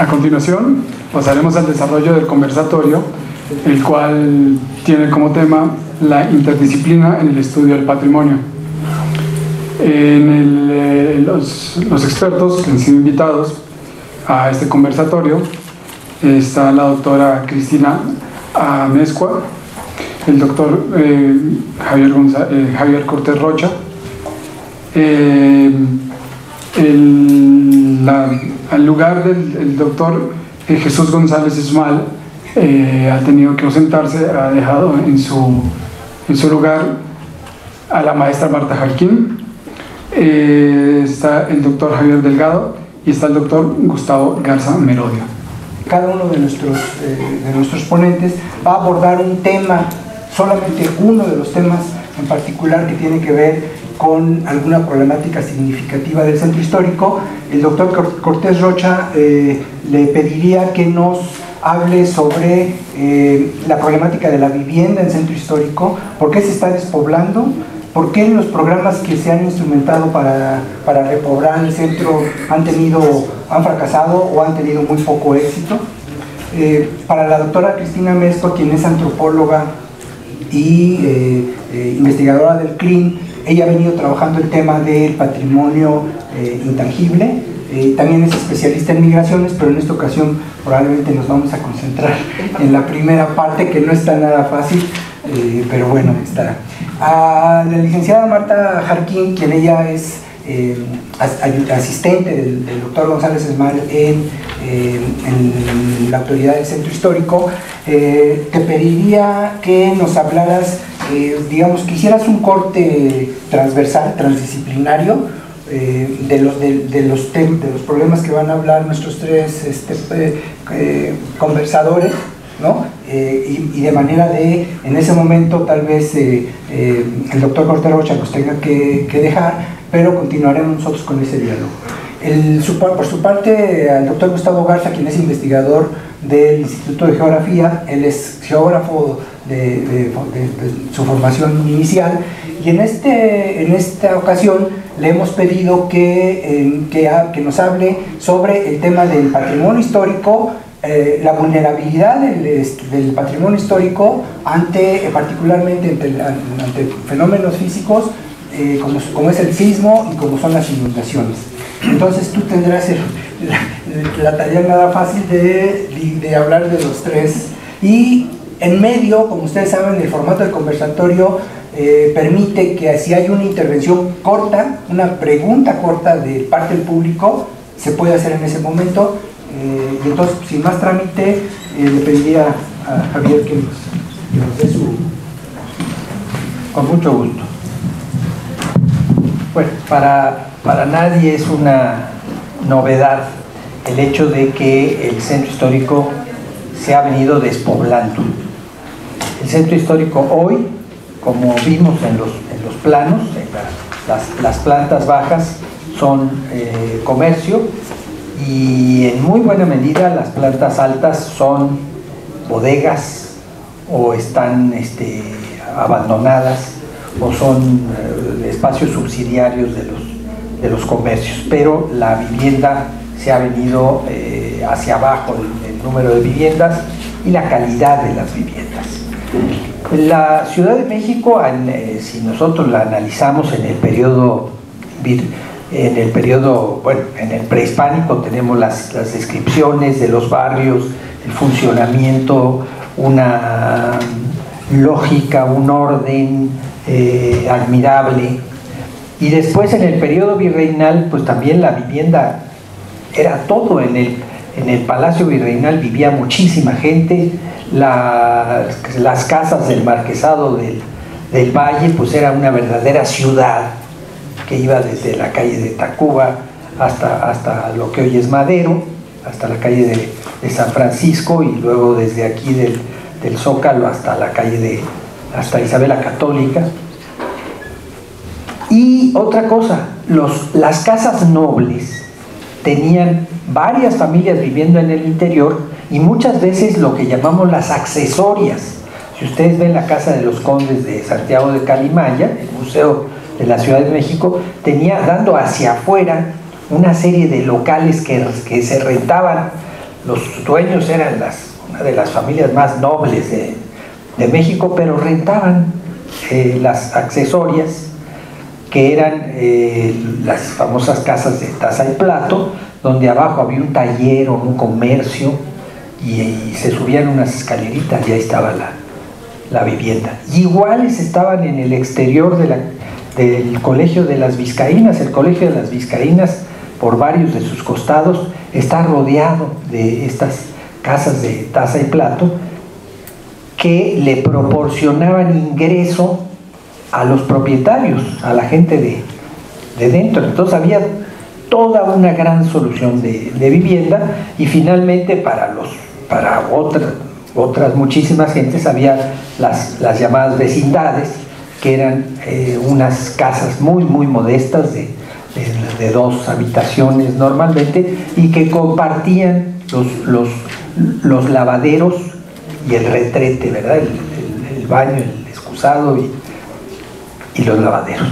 A continuación, pasaremos al desarrollo del conversatorio, el cual tiene como tema la interdisciplina en el estudio del patrimonio. Los expertos que han sido invitados a este conversatorio está la doctora Cristina Amezcua, el doctor Javier Cortés Rocha, al lugar del doctor Jesús González Esmal ha tenido que ausentarse, ha dejado en su lugar a la maestra Marta Jarquín. Está el doctor Javier Delgado y está el doctor Gustavo Garza Merodio. Cada uno de nuestros ponentes va a abordar un tema, solamente uno de los temas en particular que tiene que ver con alguna problemática significativa del centro histórico. El doctor Cortés Rocha le pediría que nos hable sobre la problemática de la vivienda en el centro histórico, por qué se está despoblando, por qué los programas que se han instrumentado para repoblar el centro han fracasado o han tenido muy poco éxito. Para la doctora Cristina Amezcua, quien es antropóloga y investigadora del CRIN, ella ha venido trabajando el tema del patrimonio intangible. También es especialista en migraciones, pero en esta ocasión probablemente nos vamos a concentrar en la primera parte, que no está nada fácil, pero bueno, está. A la licenciada Marta Jarquín, quien ella es asistente del doctor González Esmal en la autoridad del centro histórico, te pediría que nos hablaras, digamos, que hicieras un corte transversal, transdisciplinario, de los problemas que van a hablar nuestros tres conversadores, ¿no? Y de manera de, en ese momento tal vez el doctor Cortés Rocha nos tenga que dejar, pero continuaremos nosotros con ese diálogo. Por su parte, al doctor Gustavo Garza, quien es investigador del Instituto de Geografía, él es geógrafo de su formación inicial, y en esta ocasión le hemos pedido que nos hable sobre el tema del patrimonio histórico, la vulnerabilidad del patrimonio histórico particularmente ante fenómenos físicos como es el sismo y como son las inundaciones. Entonces tú tendrás la tarea nada fácil de hablar de los tres, y en medio, como ustedes saben, el formato del conversatorio permite que si hay una intervención corta, una pregunta corta de parte del público, se puede hacer en ese momento. Y entonces, sin más trámite, le pediría a Javier que nos dé su... Con mucho gusto. Bueno, para nadie es una novedad el hecho de que el centro histórico se ha venido despoblando. El centro histórico hoy, como vimos en los planos, las plantas bajas son comercio, y en muy buena medida las plantas altas son bodegas o están abandonadas o son espacios subsidiarios de los comercios, pero la vivienda se ha venido hacia abajo, el número de viviendas y la calidad de las viviendas. La Ciudad de México, si nosotros la analizamos en el periodo en el prehispánico, tenemos las descripciones de los barrios, el funcionamiento, una lógica, un orden admirable. Y después en el periodo virreinal, pues también la vivienda era todo. En el Palacio Virreinal vivía muchísima gente. Las casas del Marquesado del Valle, pues era una verdadera ciudad que iba desde la calle de Tacuba hasta lo que hoy es Madero, hasta la calle de San Francisco, y luego desde aquí del Zócalo hasta la calle hasta Isabel la Católica. Y otra cosa, las casas nobles tenían varias familias viviendo en el interior, y muchas veces lo que llamamos las accesorias. Si ustedes ven la casa de los condes de Santiago de Calimaya, el museo de la Ciudad de México, tenía, dando hacia afuera, una serie de locales que se rentaban los dueños eran una de las familias más nobles de México, pero rentaban las accesorias, que eran las famosas casas de taza y plato, donde abajo había un taller o un comercio, y se subían unas escaleritas y ahí estaba la vivienda. Y iguales estaban en el exterior del Colegio de las Vizcaínas. El Colegio de las Vizcaínas, por varios de sus costados, está rodeado de estas casas de taza y plato que le proporcionaban ingreso a los propietarios, a la gente de dentro. Entonces había toda una gran solución de vivienda, y finalmente para otras muchísimas gentes había las llamadas vecindades, que eran unas casas muy modestas de 2 habitaciones normalmente, y que compartían los lavaderos y el retrete, ¿verdad? El baño, el excusado y los lavaderos.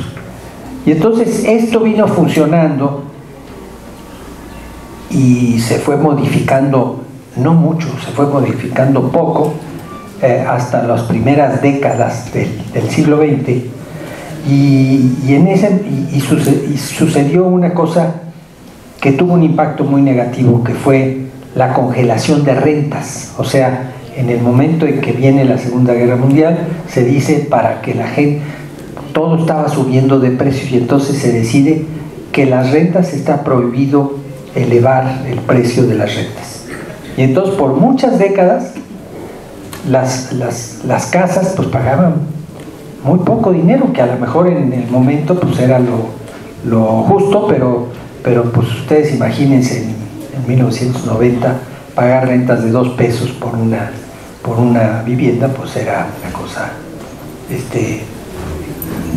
Y entonces esto vino funcionando y se fue modificando, no mucho, se fue modificando poco, hasta las primeras décadas del siglo XX, y sucedió una cosa que tuvo un impacto muy negativo, que fue la congelación de rentas. O sea, en el momento en que viene la Segunda Guerra Mundial, se dice, para que la gente, todo estaba subiendo de precios, y entonces se decide que las rentas, está prohibido elevar el precio de las rentas. Y entonces por muchas décadas las casas pues pagaban muy poco dinero, que a lo mejor en el momento pues era lo justo, pero pues ustedes imagínense en 1990 pagar rentas de 2 pesos por una vivienda, pues era una cosa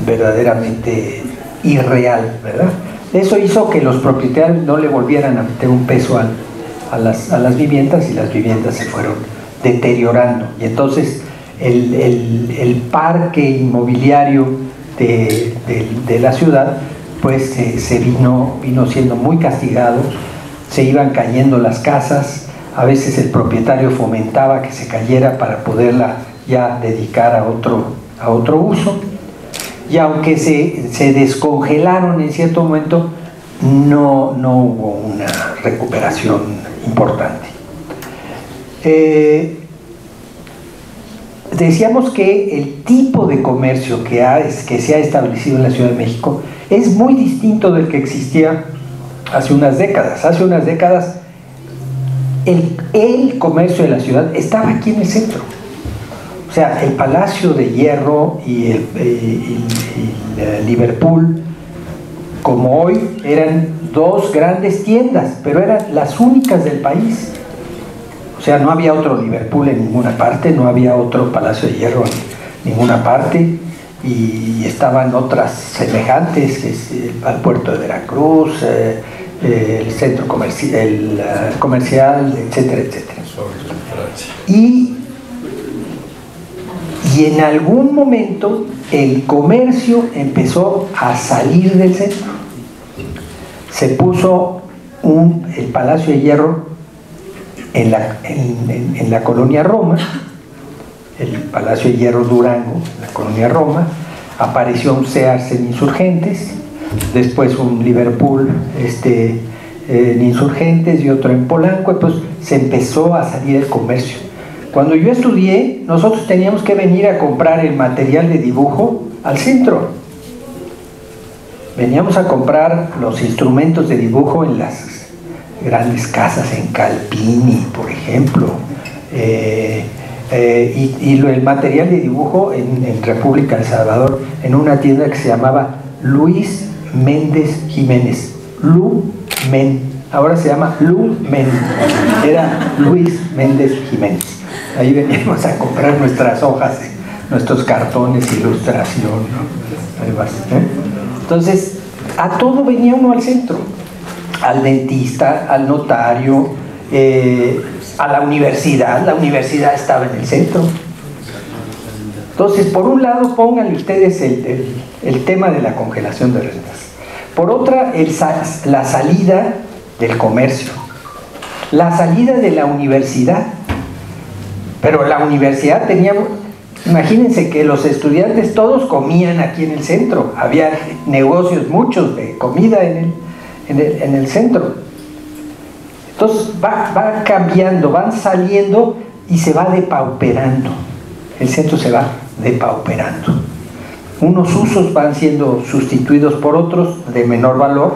verdaderamente irreal, ¿verdad? Eso hizo que los propietarios no le volvieran a meter un peso a las viviendas, y las viviendas se fueron deteriorando. Y entonces el parque inmobiliario de la ciudad pues se vino siendo muy castigado. Se iban cayendo las casas, a veces el propietario fomentaba que se cayera para poderla ya dedicar a otro uso. Y aunque se descongelaron en cierto momento, no hubo una recuperación importante. Decíamos que el tipo de comercio que se ha establecido en la Ciudad de México es muy distinto del que existía hace unas décadas. Hace unas décadas el comercio de la ciudad estaba aquí en el centro. O sea, el Palacio de Hierro y Liverpool, como hoy, eran 2 grandes tiendas, pero eran las únicas del país. O sea, no había otro Liverpool en ninguna parte, no había otro Palacio de Hierro en ninguna parte, y estaban otras semejantes, al puerto de Veracruz, el centro comercial, etcétera, etcétera. Y en algún momento el comercio empezó a salir del centro. Se puso el Palacio de Hierro en la colonia Roma, el Palacio de Hierro Durango, la colonia Roma. Apareció un Sears en Insurgentes, después un Liverpool en Insurgentes y otro en Polanco, y pues se empezó a salir el comercio. Cuando yo estudié, nosotros teníamos que venir a comprar el material de dibujo al centro. Veníamos a comprar los instrumentos de dibujo en las grandes casas, en Calpini, por ejemplo, y el material de dibujo en República del Salvador, en una tienda que se llamaba Luis Méndez Jiménez. Ahora se llama Lu Men. Era Luis Méndez Jiménez. Ahí veníamos a comprar nuestras hojas, nuestros cartones, ilustración, ¿no? Además, entonces, a todo venía uno al centro. Al dentista, al notario, a la universidad estaba en el centro. Entonces, por un lado, pónganle ustedes el tema de la congelación de rentas. Por otra, la salida del comercio. la salida de la universidad. Pero la universidad tenía, imagínense que los estudiantes todos comían aquí en el centro, había negocios muchos de comida en el centro. Entonces va cambiando, van saliendo y se va depauperando. El centro se va depauperando. Unos usos van siendo sustituidos por otros de menor valor,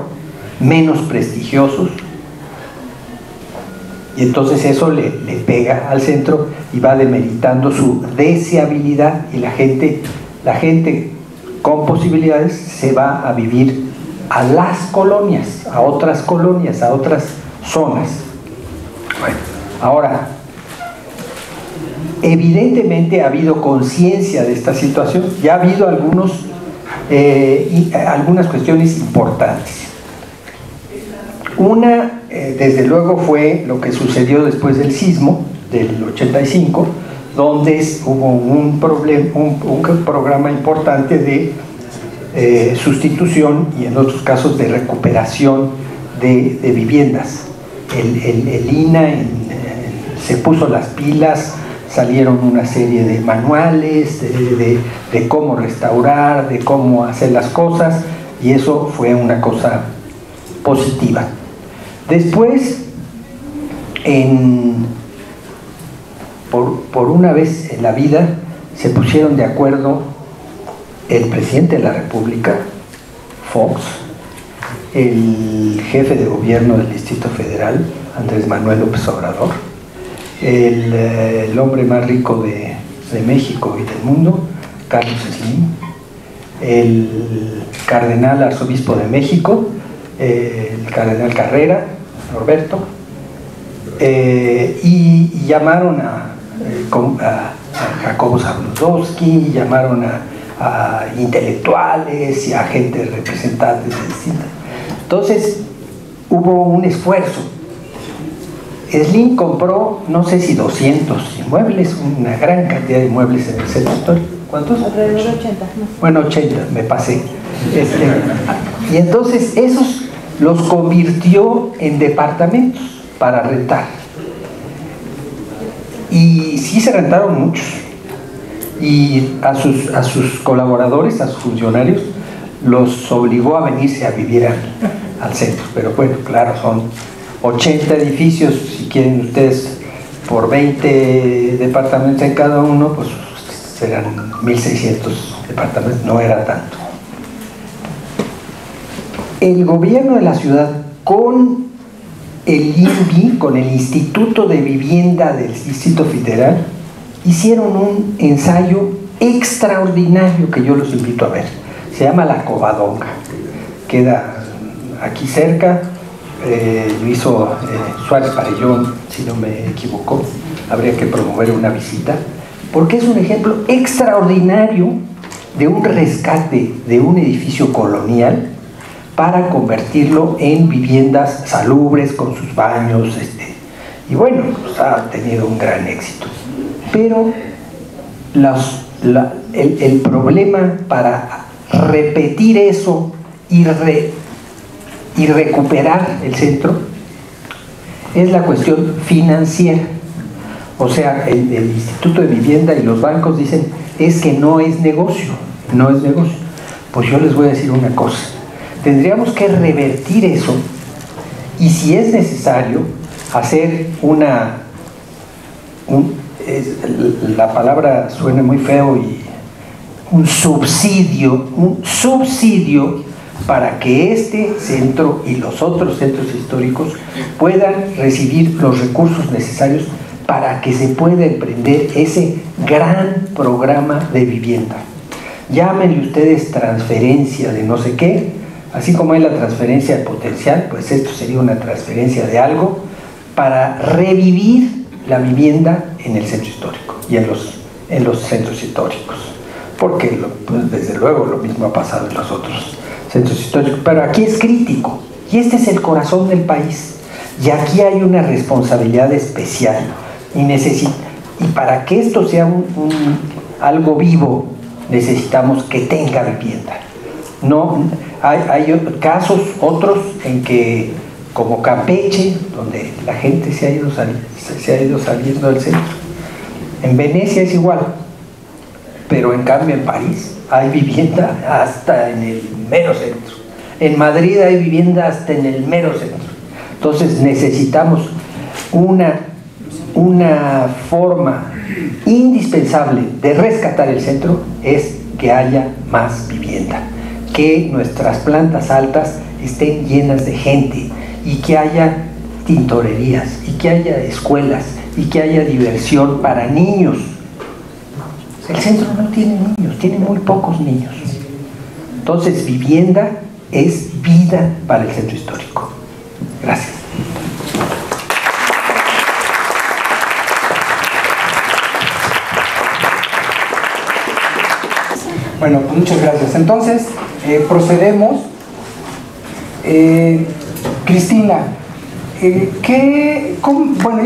menos prestigiosos. Y entonces eso le pega al centro y va demeritando su deseabilidad, y la gente con posibilidades se va a vivir a las colonias, a otras zonas. Bueno, ahora, evidentemente ha habido conciencia de esta situación, ya ha habido algunas cuestiones importantes. Una, desde luego, fue lo que sucedió después del sismo del 85, donde hubo un programa importante de sustitución y en otros casos de recuperación de viviendas. El INAH se puso las pilas, salieron una serie de manuales de cómo restaurar, de cómo hacer las cosas, y eso fue una cosa positiva. Después, por una vez en la vida, se pusieron de acuerdo el presidente de la República, Fox, el jefe de gobierno del Distrito Federal, Andrés Manuel López Obrador, el hombre más rico de México y del mundo, Carlos Slim, el cardenal arzobispo de México, el cardenal Carrera, Norberto, y llamaron a Jacobo Zabludowski, llamaron a intelectuales y a gente, representantes de distintas. Entonces hubo un esfuerzo. Slim compró, no sé si 200 inmuebles, una gran cantidad de inmuebles en el centro histórico. ¿Cuántos? Alrededor de 80. ¿No? Bueno, 80, me pasé. Y entonces esos los convirtió en departamentos para rentar. Y sí se rentaron muchos. Y a sus colaboradores, a sus funcionarios, los obligó a venirse a vivir al centro. Pero bueno, claro, son 80 edificios, si quieren ustedes, por 20 departamentos en cada uno, pues serán 1,600 departamentos, no era tanto. El gobierno de la ciudad, con el INVI, con el Instituto de Vivienda del Distrito Federal, hicieron un ensayo extraordinario que yo los invito a ver. Se llama La Covadonga, queda aquí cerca, lo hizo Suárez Parellón, si no me equivoco. Habría que promover una visita, porque es un ejemplo extraordinario de un rescate de un edificio colonial para convertirlo en viviendas salubres con sus baños, y bueno, pues ha tenido un gran éxito. Pero el problema para repetir eso y recuperar el centro es la cuestión financiera. O sea, el Instituto de Vivienda y los bancos dicen, es que no es negocio, no es negocio. Pues yo les voy a decir una cosa, tendríamos que revertir eso, y si es necesario hacer la palabra suena muy feo, y un subsidio para que este centro y los otros centros históricos puedan recibir los recursos necesarios para que se pueda emprender ese gran programa de vivienda. Llámenle ustedes transferencia de no sé qué, así como hay la transferencia de potencial, pues esto sería una transferencia de algo para revivir la vivienda en el centro histórico y en los centros históricos, porque pues desde luego lo mismo ha pasado en los otros centros históricos, pero aquí es crítico, y este es el corazón del país, y aquí hay una responsabilidad especial, y para que esto sea algo vivo, necesitamos que tenga vivienda. No, hay casos, otros, en que como Campeche, donde la gente se ha ido saliendo del centro. En Venecia es igual, pero en cambio en París hay vivienda hasta en el mero centro. En Madrid hay vivienda hasta en el mero centro. Entonces necesitamos una forma indispensable de rescatar el centro, es que haya más vivienda, que nuestras plantas altas estén llenas de gente y que haya tintorerías y que haya escuelas y que haya diversión para niños. El centro no tiene niños, tiene muy pocos niños. Entonces, vivienda es vida para el centro histórico. Gracias. Bueno, pues muchas gracias. Entonces, procedemos. Cristina, bueno,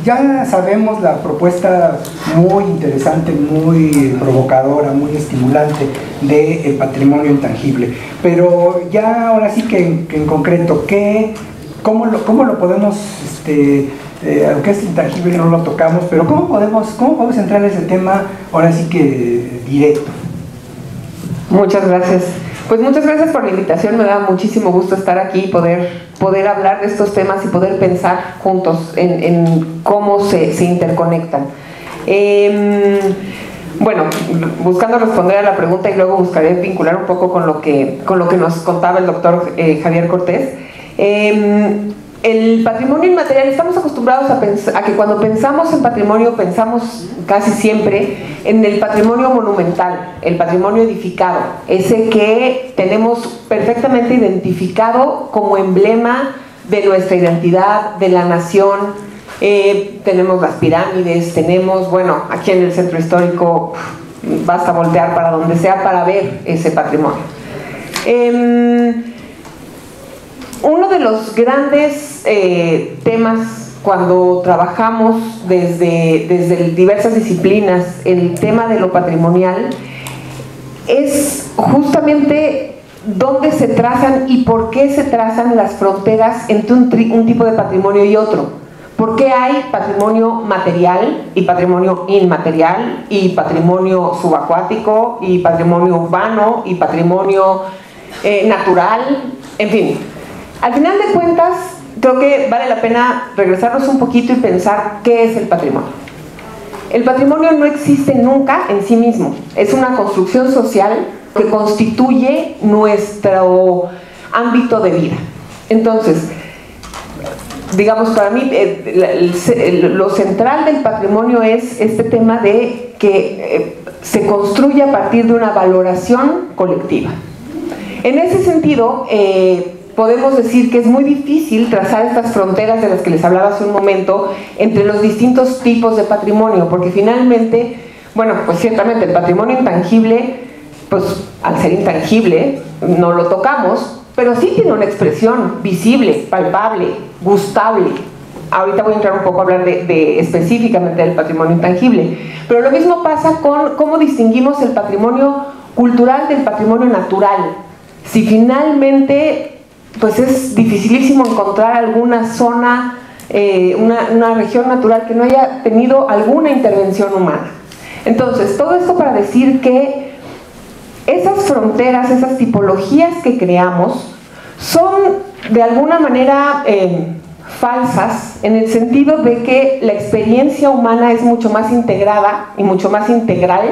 ya sabemos la propuesta muy interesante, muy provocadora, muy estimulante del patrimonio intangible, pero ya ahora sí que en concreto, ¿cómo lo podemos, aunque es intangible no lo tocamos, pero cómo podemos entrar en ese tema ahora sí que directo? Muchas gracias. Pues muchas gracias por la invitación, me da muchísimo gusto estar aquí y poder hablar de estos temas y poder pensar juntos en cómo se interconectan. Bueno, buscando responder a la pregunta y luego buscaré vincular un poco con lo que nos contaba el doctor Javier Cortés. El patrimonio inmaterial, estamos acostumbrados a que cuando pensamos en patrimonio pensamos casi siempre en el patrimonio monumental, el patrimonio edificado, ese que tenemos perfectamente identificado como emblema de nuestra identidad, de la nación. Tenemos las pirámides, tenemos, bueno, aquí en el centro histórico basta voltear para donde sea para ver ese patrimonio. Uno de los grandes temas cuando trabajamos desde diversas disciplinas el tema de lo patrimonial es justamente dónde se trazan y por qué se trazan las fronteras entre un tipo de patrimonio y otro. ¿Por qué hay patrimonio material y patrimonio inmaterial y patrimonio subacuático y patrimonio urbano y patrimonio natural? En fin. Al final de cuentas, creo que vale la pena regresarnos un poquito y pensar qué es el patrimonio. El patrimonio no existe nunca en sí mismo, es una construcción social que constituye nuestro ámbito de vida. Entonces, digamos, para mí lo central del patrimonio es este tema de que se construye a partir de una valoración colectiva. En ese sentido, podemos decir que es muy difícil trazar estas fronteras de las que les hablaba hace un momento entre los distintos tipos de patrimonio, porque finalmente, bueno, pues ciertamente el patrimonio intangible, pues al ser intangible no lo tocamos, pero sí tiene una expresión visible, palpable, gustable. Ahorita voy a entrar un poco a hablar específicamente del patrimonio intangible, pero lo mismo pasa con cómo distinguimos el patrimonio cultural del patrimonio natural. Si finalmente pues es dificilísimo encontrar alguna zona, una región natural que no haya tenido alguna intervención humana. Entonces, todo esto para decir que esas fronteras, esas tipologías que creamos son de alguna manera falsas, en el sentido de que la experiencia humana es mucho más integrada y mucho más integral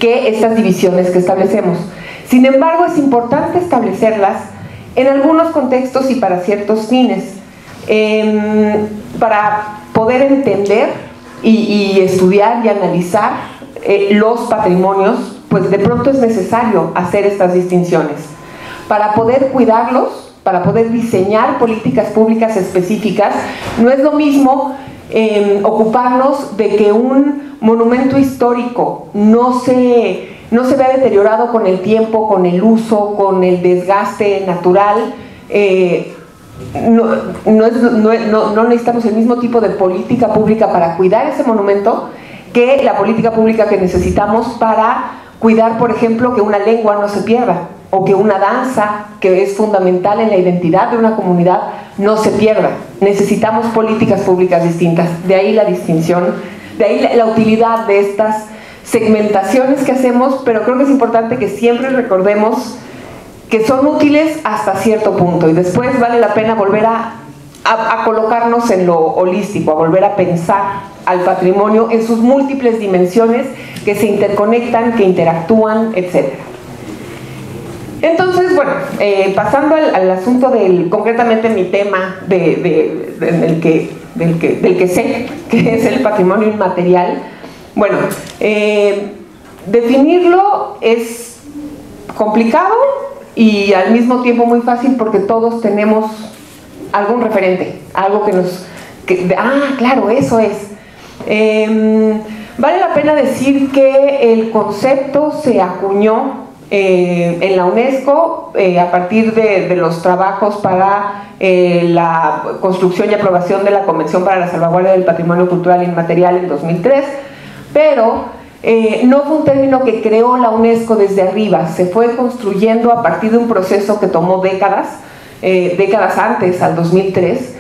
que estas divisiones que establecemos. Sin embargo, es importante establecerlas en algunos contextos y para ciertos fines, para poder entender y estudiar y analizar los patrimonios, pues de pronto es necesario hacer estas distinciones. Para poder cuidarlos, para poder diseñar políticas públicas específicas, no es lo mismo ocuparnos de que un monumento histórico no se vea deteriorado con el tiempo, con el uso, con el desgaste natural. No necesitamos el mismo tipo de política pública para cuidar ese monumento que la política pública que necesitamos para cuidar, por ejemplo, que una lengua no se pierda o que una danza, que es fundamental en la identidad de una comunidad, no se pierda. Necesitamos políticas públicas distintas. De ahí la distinción, de ahí la utilidad de estas segmentaciones que hacemos, pero creo que es importante que siempre recordemos que son útiles hasta cierto punto y después vale la pena volver a colocarnos en lo holístico, a volver a pensar al patrimonio en sus múltiples dimensiones que se interconectan, que interactúan, etc. Entonces, bueno, pasando al asunto concretamente mi tema del que sé, que es el patrimonio inmaterial. Bueno, definirlo es complicado y al mismo tiempo muy fácil porque todos tenemos algún referente, algo claro, eso es. Vale la pena decir que el concepto se acuñó en la UNESCO a partir de los trabajos para la construcción y aprobación de la Convención para la Salvaguardia del Patrimonio Cultural Inmaterial en 2003, pero no fue un término que creó la UNESCO desde arriba, se fue construyendo a partir de un proceso que tomó décadas antes, al 2003,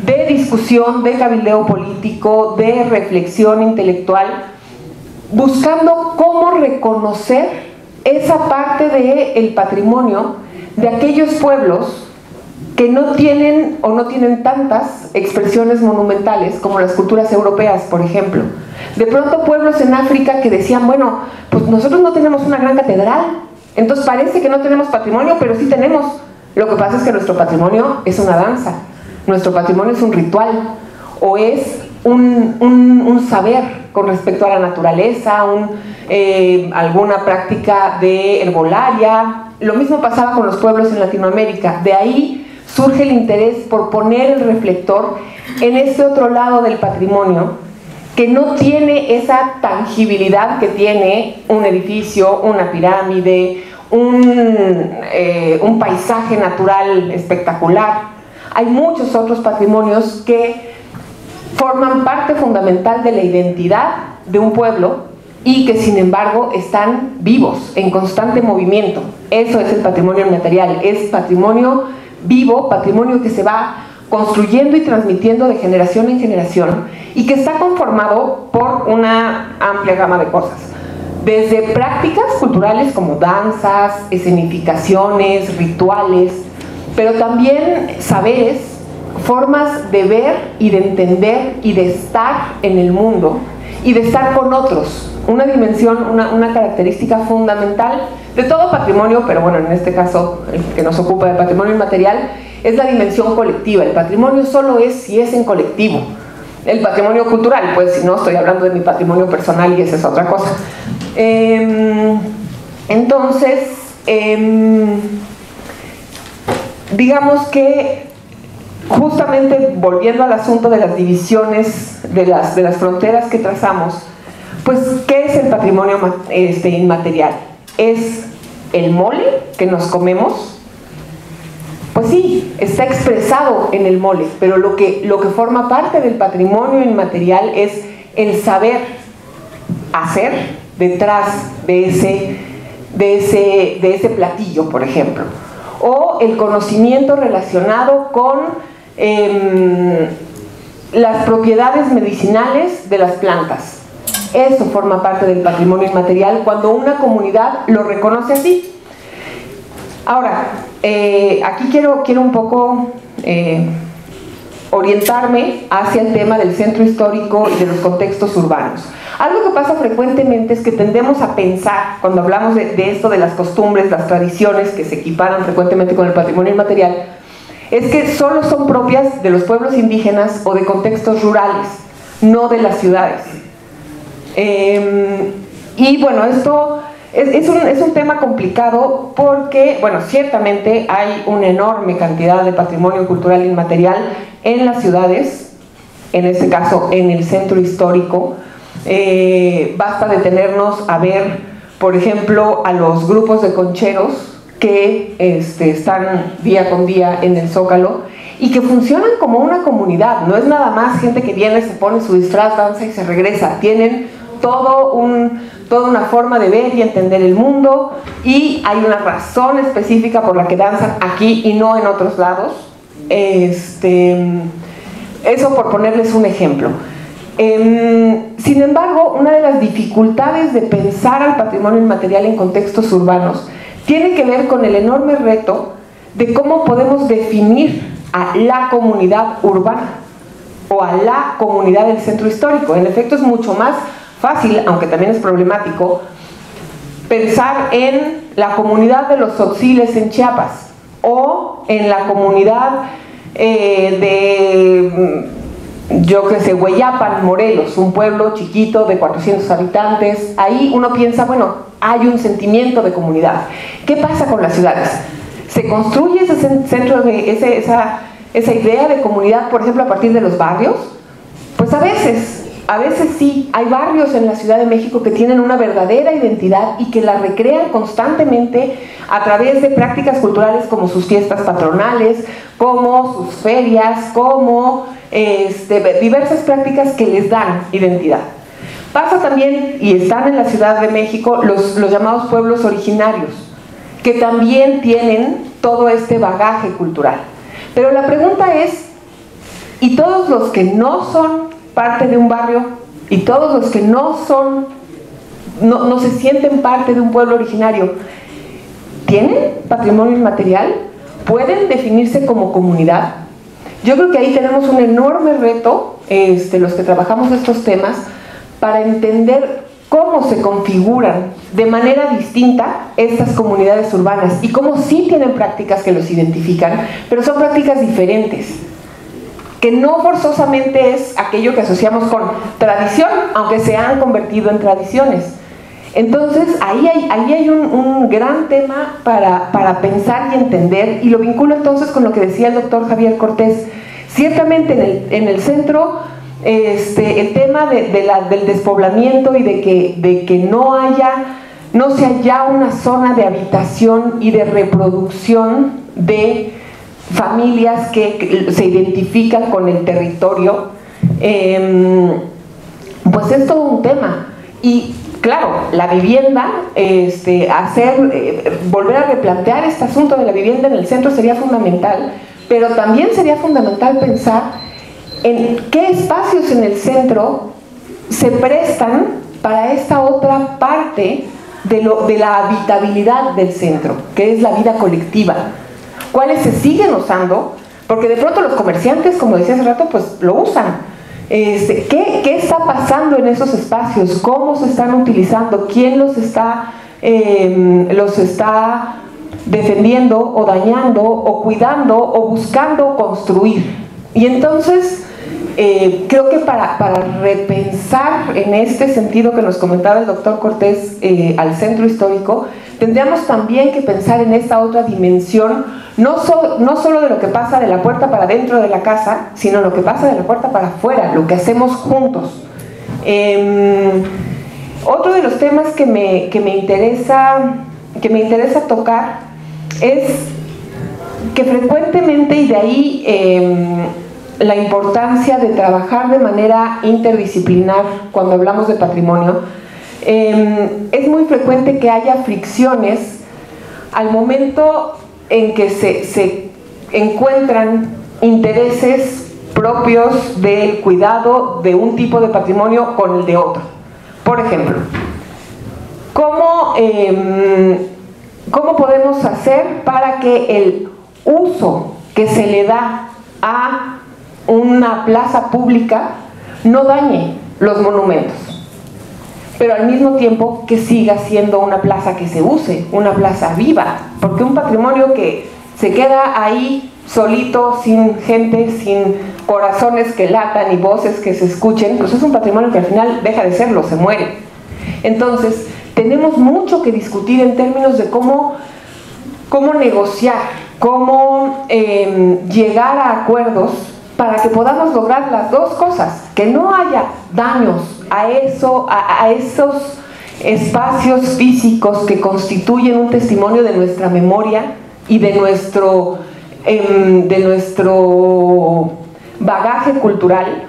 de discusión, de cabildeo político, de reflexión intelectual, buscando cómo reconocer esa parte del patrimonio de aquellos pueblos que no tienen o no tienen tantas expresiones monumentales como las culturas europeas, por ejemplo. De pronto pueblos en África que decían, bueno, pues nosotros no tenemos una gran catedral, entonces parece que no tenemos patrimonio, pero sí tenemos. Lo que pasa es que nuestro patrimonio es una danza, nuestro patrimonio es un ritual, o es un saber con respecto a la naturaleza, alguna práctica de herbolaria. Lo mismo pasaba con los pueblos en Latinoamérica. De ahí surge el interés por poner el reflector en este otro lado del patrimonio, que no tiene esa tangibilidad que tiene un edificio, una pirámide, un paisaje natural espectacular. Hay muchos otros patrimonios que forman parte fundamental de la identidad de un pueblo y que sin embargo están vivos, en constante movimiento. Eso es el patrimonio inmaterial, es patrimonio vivo, patrimonio que se va construyendo y transmitiendo de generación en generación y que está conformado por una amplia gama de cosas. Desde prácticas culturales como danzas, escenificaciones, rituales, pero también saberes, formas de ver y de entender y de estar en el mundo y de estar con otros. Una dimensión, una característica fundamental de todo patrimonio, pero bueno, en este caso el que nos ocupa del patrimonio inmaterial, es la dimensión colectiva. El patrimonio solo es si es en colectivo. El patrimonio cultural, pues si no, estoy hablando de mi patrimonio personal y esa es otra cosa. Entonces, digamos que justamente volviendo al asunto de las divisiones, de las fronteras que trazamos, pues ¿qué es el patrimonio inmaterial? ¿Es el mole que nos comemos? Pues sí, está expresado en el mole, pero lo que forma parte del patrimonio inmaterial es el saber hacer detrás de ese platillo, por ejemplo, o el conocimiento relacionado con las propiedades medicinales de las plantas. Eso forma parte del patrimonio inmaterial cuando una comunidad lo reconoce así. Ahora, aquí quiero un poco orientarme hacia el tema del centro histórico y de los contextos urbanos. Algo que pasa frecuentemente es que tendemos a pensar, cuando hablamos de esto de las costumbres, las tradiciones que se equiparan frecuentemente con el patrimonio inmaterial, es que solo son propias de los pueblos indígenas o de contextos rurales, no de las ciudades. Y bueno, esto es un tema complicado porque, bueno, ciertamente hay una enorme cantidad de patrimonio cultural inmaterial en las ciudades, en este caso en el centro histórico. Basta detenernos a ver, por ejemplo, a los grupos de concheros que están día con día en el Zócalo y que funcionan como una comunidad. No es nada más gente que viene, se pone su disfraz, danza y se regresa. Tienen todo un toda una forma de ver y entender el mundo, y hay una razón específica por la que danzan aquí y no en otros lados. Eso por ponerles un ejemplo. Sin embargo, una de las dificultades de pensar al patrimonio inmaterial en contextos urbanos tiene que ver con el enorme reto de cómo podemos definir a la comunidad urbana o a la comunidad del centro histórico. En efecto, es mucho más fácil, aunque también es problemático, pensar en la comunidad de los Tzotziles en Chiapas, o en la comunidad yo qué sé, Hueyapan, Morelos, un pueblo chiquito de 400 habitantes. Ahí uno piensa, bueno, hay un sentimiento de comunidad. ¿Qué pasa con las ciudades? ¿Se construye ese centro de esa idea de comunidad, por ejemplo, a partir de los barrios? Pues a veces sí. Hay barrios en la Ciudad de México que tienen una verdadera identidad y que la recrean constantemente a través de prácticas culturales como sus fiestas patronales, como sus ferias, como diversas prácticas que les dan identidad. Pasa también, y están en la Ciudad de México, los llamados pueblos originarios, que también tienen todo este bagaje cultural. Pero la pregunta es, ¿y todos los que no son parte de un barrio, y todos los que no se sienten parte de un pueblo originario, tienen patrimonio inmaterial? ¿Pueden definirse como comunidad? Yo creo que ahí tenemos un enorme reto, los que trabajamos estos temas, para entender cómo se configuran de manera distinta estas comunidades urbanas y cómo sí tienen prácticas que los identifican, pero son prácticas diferentes, que no forzosamente es aquello que asociamos con tradición, aunque se han convertido en tradiciones. Entonces, ahí hay un gran tema para pensar y entender, y lo vinculo entonces con lo que decía el doctor Javier Cortés. Ciertamente en el centro, el tema del despoblamiento y de que no se haya una zona de habitación y de reproducción de familias que se identifican con el territorio, pues es todo un tema. Y claro, la vivienda, volver a replantear este asunto de la vivienda en el centro sería fundamental, pero también sería fundamental pensar en qué espacios en el centro se prestan para esta otra parte de la habitabilidad del centro, que es la vida colectiva. ¿Cuáles se siguen usando? Porque de pronto los comerciantes, como decía hace rato, pues lo usan. ¿Qué está pasando en esos espacios? ¿Cómo se están utilizando? ¿Quién los está defendiendo o dañando o cuidando o buscando construir? Y entonces creo que para repensar en este sentido que nos comentaba el doctor Cortés al centro histórico, tendríamos también que pensar en esta otra dimensión, no solo de lo que pasa de la puerta para dentro de la casa, sino lo que pasa de la puerta para afuera, lo que hacemos juntos. Otro de los temas que me interesa tocar es que frecuentemente, y de ahí la importancia de trabajar de manera interdisciplinar cuando hablamos de patrimonio, es muy frecuente que haya fricciones al momento en que se encuentran intereses propios del cuidado de un tipo de patrimonio con el de otro. Por ejemplo, ¿cómo podemos hacer para que el uso que se le da a una plaza pública no dañe los monumentos, pero al mismo tiempo que siga siendo una plaza que se use, una plaza viva? Porque un patrimonio que se queda ahí solito, sin gente, sin corazones que latan y voces que se escuchen, pues es un patrimonio que al final deja de serlo, se muere. Entonces, tenemos mucho que discutir en términos de cómo negociar, cómo llegar a acuerdos para que podamos lograr las dos cosas, que no haya daños a esos espacios físicos que constituyen un testimonio de nuestra memoria y de nuestro bagaje cultural,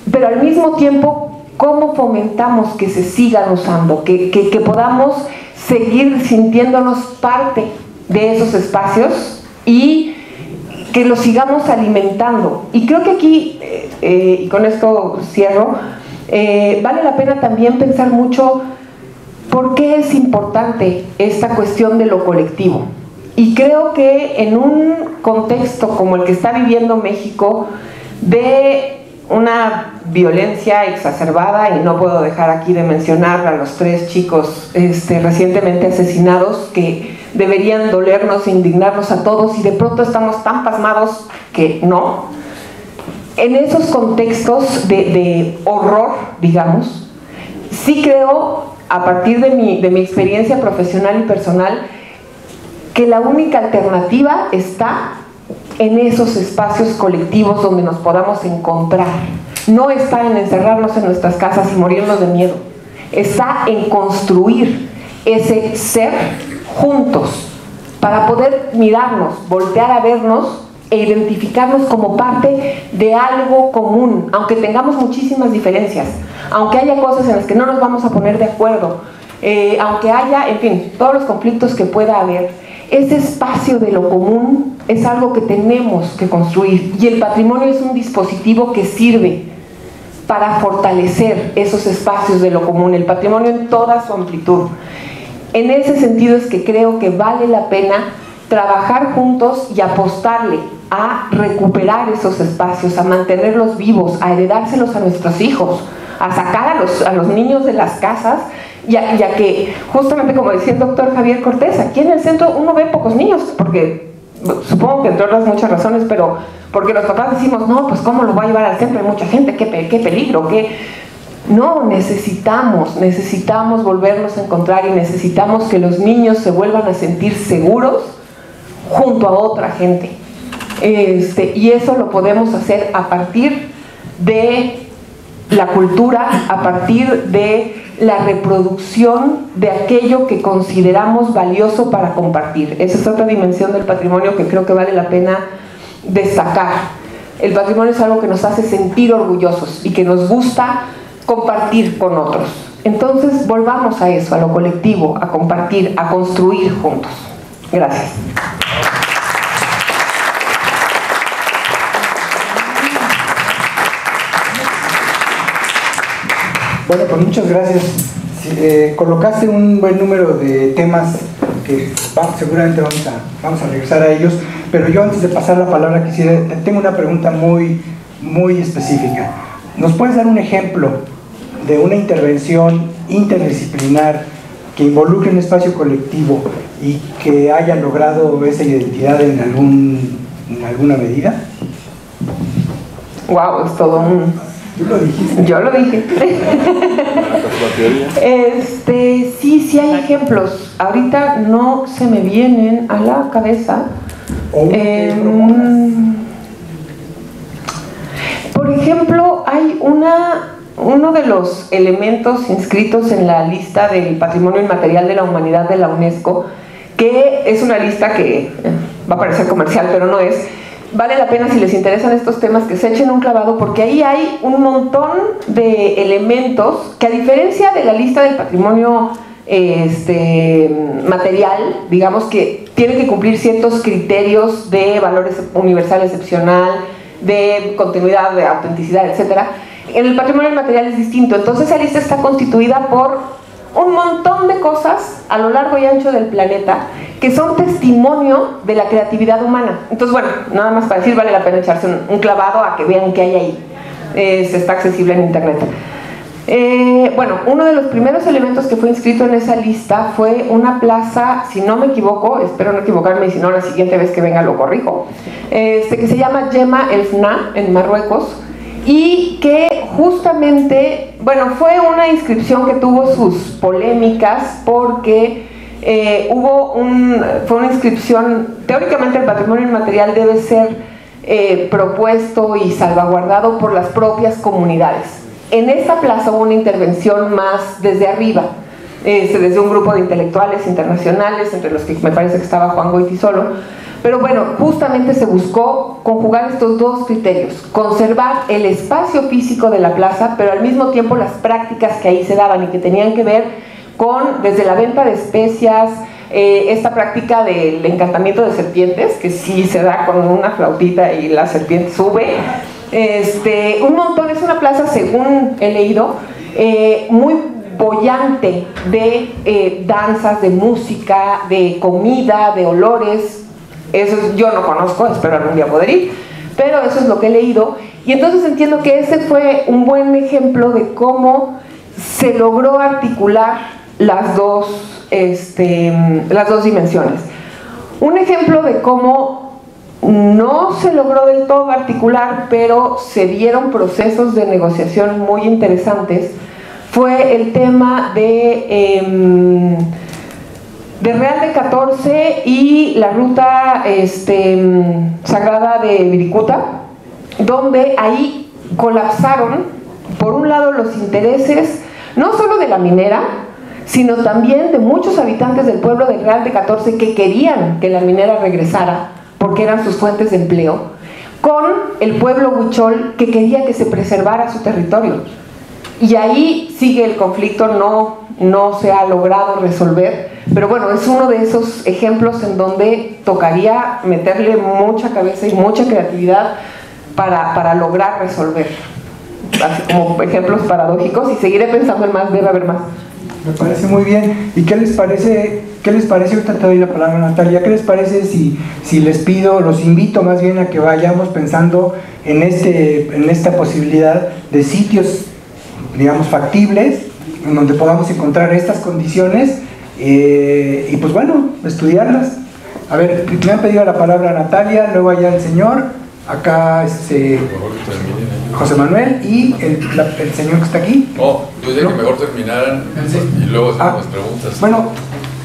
pero al mismo tiempo ¿cómo fomentamos que se sigan usando? Que podamos seguir sintiéndonos parte de esos espacios y que los sigamos alimentando. Y creo que aquí, y con esto cierro, vale la pena también pensar mucho por qué es importante esta cuestión de lo colectivo. Y creo que en un contexto como el que está viviendo México, de una violencia exacerbada, y no puedo dejar aquí de mencionar a los 3 chicos recientemente asesinados, que deberían dolernos e indignarnos a todos, y de pronto estamos tan pasmados que no. En esos contextos de horror, digamos, sí creo, a partir de mi experiencia profesional y personal, que la única alternativa está en esos espacios colectivos donde nos podamos encontrar. No está en encerrarnos en nuestras casas y morirnos de miedo. Está en construir ese ser juntos para poder mirarnos, voltear a vernos e identificarnos como parte de algo común, aunque tengamos muchísimas diferencias, aunque haya cosas en las que no nos vamos a poner de acuerdo, aunque haya, en fin, todos los conflictos que pueda haber. Ese espacio de lo común es algo que tenemos que construir, y el patrimonio es un dispositivo que sirve para fortalecer esos espacios de lo común, el patrimonio en toda su amplitud. En ese sentido es que creo que vale la pena trabajar juntos y apostarle a recuperar esos espacios, a mantenerlos vivos, a heredárselos a nuestros hijos, a sacar a los niños de las casas, ya que justamente como decía el doctor Javier Cortés, aquí en el centro uno ve pocos niños, porque supongo que entre otras muchas razones, pero porque los papás decimos, no, pues cómo lo voy a llevar al centro, hay mucha gente, qué peligro, no, necesitamos volvernos a encontrar, y necesitamos que los niños se vuelvan a sentir seguros junto a otra gente, y eso lo podemos hacer a partir de la cultura, a partir de la reproducción de aquello que consideramos valioso para compartir. Esa es otra dimensión del patrimonio que creo que vale la pena destacar. El patrimonio es algo que nos hace sentir orgullosos y que nos gusta compartir con otros. Entonces volvamos a eso, a lo colectivo, a compartir, a construir juntos. Gracias. Bueno, pues muchas gracias. Colocaste un buen número de temas que seguramente vamos a regresar a ellos, pero yo antes de pasar la palabra tengo una pregunta muy específica. ¿Nos puedes dar un ejemplo de una intervención interdisciplinar que involucre un espacio colectivo y que haya logrado esa identidad en alguna medida? Wow, es todo un... ¿Tú lo dijiste? Yo lo dije. Sí hay ejemplos. Ahorita no se me vienen a la cabeza. Por ejemplo, hay uno de los elementos inscritos en la lista del Patrimonio Inmaterial de la Humanidad de la UNESCO, que es una lista que va a parecer comercial, pero no es. Vale la pena, si les interesan estos temas, que se echen un clavado, porque ahí hay un montón de elementos que, a diferencia de la lista del patrimonio material, digamos, que tiene que cumplir ciertos criterios de valor universal excepcional, de continuidad, de autenticidad, etcétera. En el patrimonio material es distinto. Entonces esa lista está constituida por un montón de cosas a lo largo y ancho del planeta que son testimonio de la creatividad humana. Entonces, bueno, nada más para decir, vale la pena echarse un clavado a que vean qué hay ahí. Está accesible en internet. Bueno, uno de los primeros elementos que fue inscrito en esa lista fue una plaza, si no me equivoco, espero no equivocarme, y si no, la siguiente vez que venga lo corrijo, que se llama Yema El Fna, en Marruecos, y que justamente, bueno, fue una inscripción que tuvo sus polémicas porque fue una inscripción, teóricamente el patrimonio inmaterial debe ser propuesto y salvaguardado por las propias comunidades. En esta plaza hubo una intervención más desde arriba, desde un grupo de intelectuales internacionales, entre los que me parece que estaba Juan Goytisolo. Pero bueno, justamente se buscó conjugar estos dos criterios: conservar el espacio físico de la plaza, pero al mismo tiempo las prácticas que ahí se daban y que tenían que ver con, desde la venta de especias, esta práctica del encantamiento de serpientes, que sí se da con una flautita y la serpiente sube, un montón. Es una plaza, según he leído, muy boyante de danzas, de música, de comida, de olores. Eso yo no conozco, espero algún día poder ir, pero eso es lo que he leído. Y entonces entiendo que ese fue un buen ejemplo de cómo se logró articular las dos dimensiones. Un ejemplo de cómo no se logró del todo articular, pero se dieron procesos de negociación muy interesantes, fue el tema de Real de 14 y la ruta sagrada de Viricuta, donde ahí colapsaron, por un lado, los intereses no solo de la minera, sino también de muchos habitantes del pueblo de Real de 14 que querían que la minera regresara porque eran sus fuentes de empleo, con el pueblo huichol que quería que se preservara su territorio. Y ahí sigue el conflicto, no se ha logrado resolver, pero bueno, es uno de esos ejemplos en donde tocaría meterle mucha cabeza y mucha creatividad para lograr resolver, así como ejemplos paradójicos, y seguiré pensando en más, debe haber más. Me parece muy bien. ¿Y qué les parece? Ahorita te doy la palabra, Natalia. ¿Qué les parece si les pido, los invito más bien a que vayamos pensando en esta posibilidad de sitios, digamos, factibles, en donde podamos encontrar estas condiciones y pues bueno, estudiarlas? A ver, me han pedido la palabra Natalia, luego allá el señor, acá José Manuel y el señor que está aquí. No, yo diría que mejor terminaran y luego hacemos las preguntas. Bueno,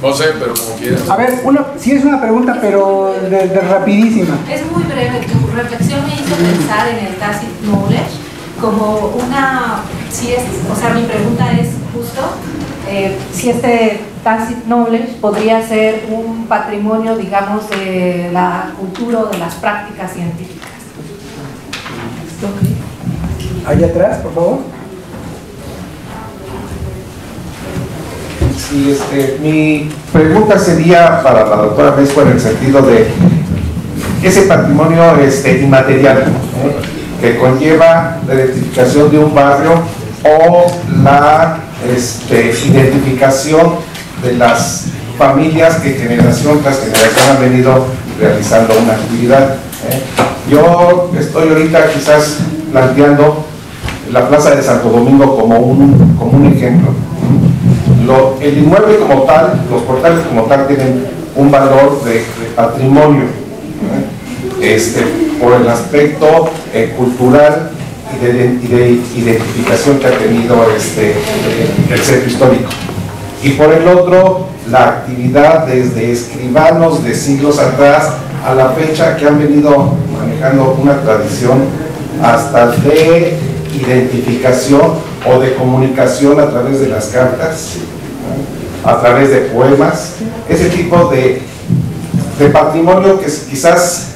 no sé, pero como quieras. a ver, sí es una pregunta, pero de rapidísima. Es muy breve. Tu reflexión me hizo pensar en el tacit knowledge como una, o sea, mi pregunta es justo, si este tacit knowledge podría ser un patrimonio, digamos, de la cultura o de las prácticas científicas. Allá atrás, por favor. Sí, mi pregunta sería para la doctora Vesco en el sentido de ese patrimonio inmaterial que conlleva la identificación de un barrio o la identificación de las familias que generación tras generación han venido realizando una actividad. Yo estoy ahorita quizás planteando la Plaza de Santo Domingo como un ejemplo. El inmueble como tal, los portales como tal tienen un valor de patrimonio, por el aspecto cultural y de identificación que ha tenido el centro histórico. Y por el otro, la actividad desde escribanos de siglos atrás a la fecha que han venido manejando una tradición hasta de identificación o de comunicación a través de las cartas, a través de poemas, ese tipo de patrimonio que quizás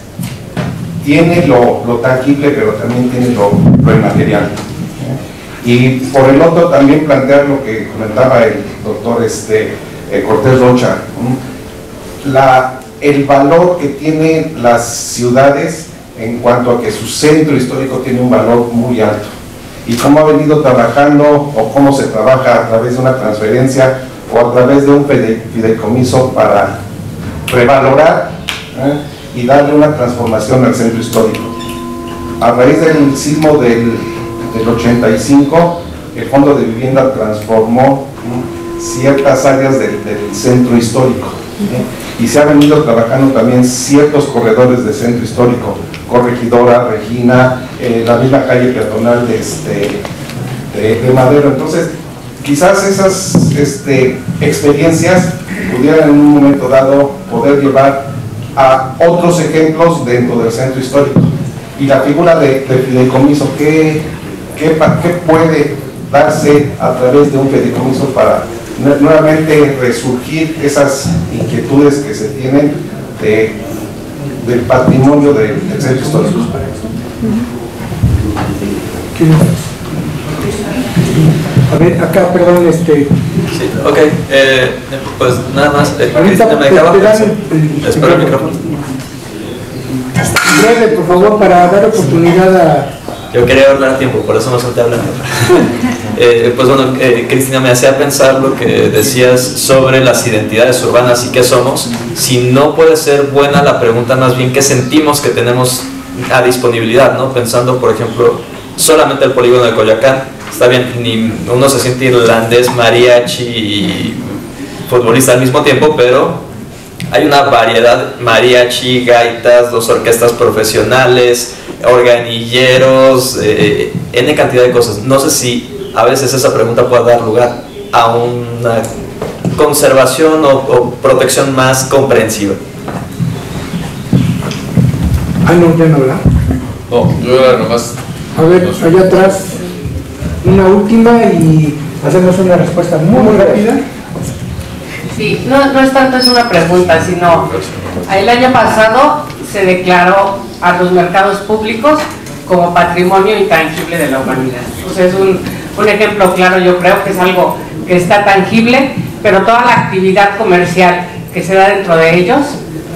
tiene lo tangible, pero también tiene lo inmaterial. Y por el otro también plantear lo que comentaba el doctor Cortés Rocha, el valor que tienen las ciudades en cuanto a que su centro histórico tiene un valor muy alto, y cómo ha venido trabajando o cómo se trabaja a través de una transferencia o a través de un fideicomiso para revalorar y darle una transformación al centro histórico. A raíz del sismo del 85, el Fondo de Vivienda transformó ciertas áreas del centro histórico, y se ha venido trabajando también ciertos corredores del centro histórico, Corregidora, Regina, la misma calle peatonal de Madero. Entonces, quizás esas experiencias pudieran en un momento dado poder llevar a otros ejemplos dentro del centro histórico. Y la figura de fideicomiso, ¿qué puede darse a través de un fideicomiso para nuevamente resurgir esas inquietudes que se tienen del patrimonio del centro histórico. A ver, acá, perdón, Sí, ok, pues nada más, ahorita me acaba te dan espero el micrófono. Breve, por favor, para dar oportunidad a... Yo quería hablar a tiempo, por eso no solté hablando. Pues bueno, Cristina, me hacía pensar lo que decías sobre las identidades urbanas y qué somos. Si no puede ser buena la pregunta, más bien qué sentimos que tenemos a disponibilidad, ¿no? Pensando, por ejemplo, solamente el polígono de Coyoacán. Está bien, uno se siente irlandés, mariachi y futbolista al mismo tiempo, pero hay una variedad: mariachi, gaitas, 2 orquestas profesionales, organilleros, N cantidad de cosas. No sé si a veces esa pregunta puede dar lugar a una conservación o protección más comprensiva. No, ya no, ¿verdad? No, yo era nomás... A ver, allá atrás, una última y hacemos una respuesta muy rápida. Sí, no es tanto es una pregunta, sino el año pasado se declaró a los mercados públicos como patrimonio intangible de la humanidad. O sea, es un ejemplo claro, yo creo que es algo que está tangible, pero toda la actividad comercial que se da dentro de ellos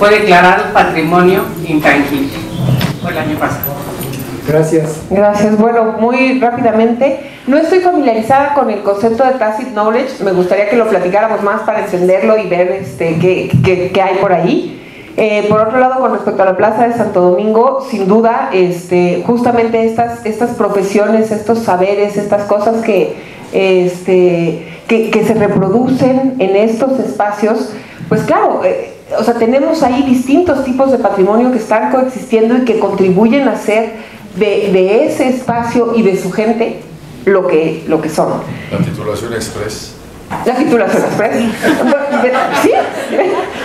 fue declarado patrimonio intangible. Fue el año pasado. Gracias. Gracias. Bueno, muy rápidamente, no estoy familiarizada con el concepto de tacit knowledge. Me gustaría que lo platicáramos más para entenderlo y ver qué hay por ahí. Por otro lado, con respecto a la Plaza de Santo Domingo, sin duda, justamente estas profesiones, estos saberes, estas cosas que se reproducen en estos espacios, pues claro, o sea, tenemos ahí distintos tipos de patrimonio que están coexistiendo y que contribuyen a hacer de ese espacio y de su gente lo que son. La titulación express. La titulación express. Sí.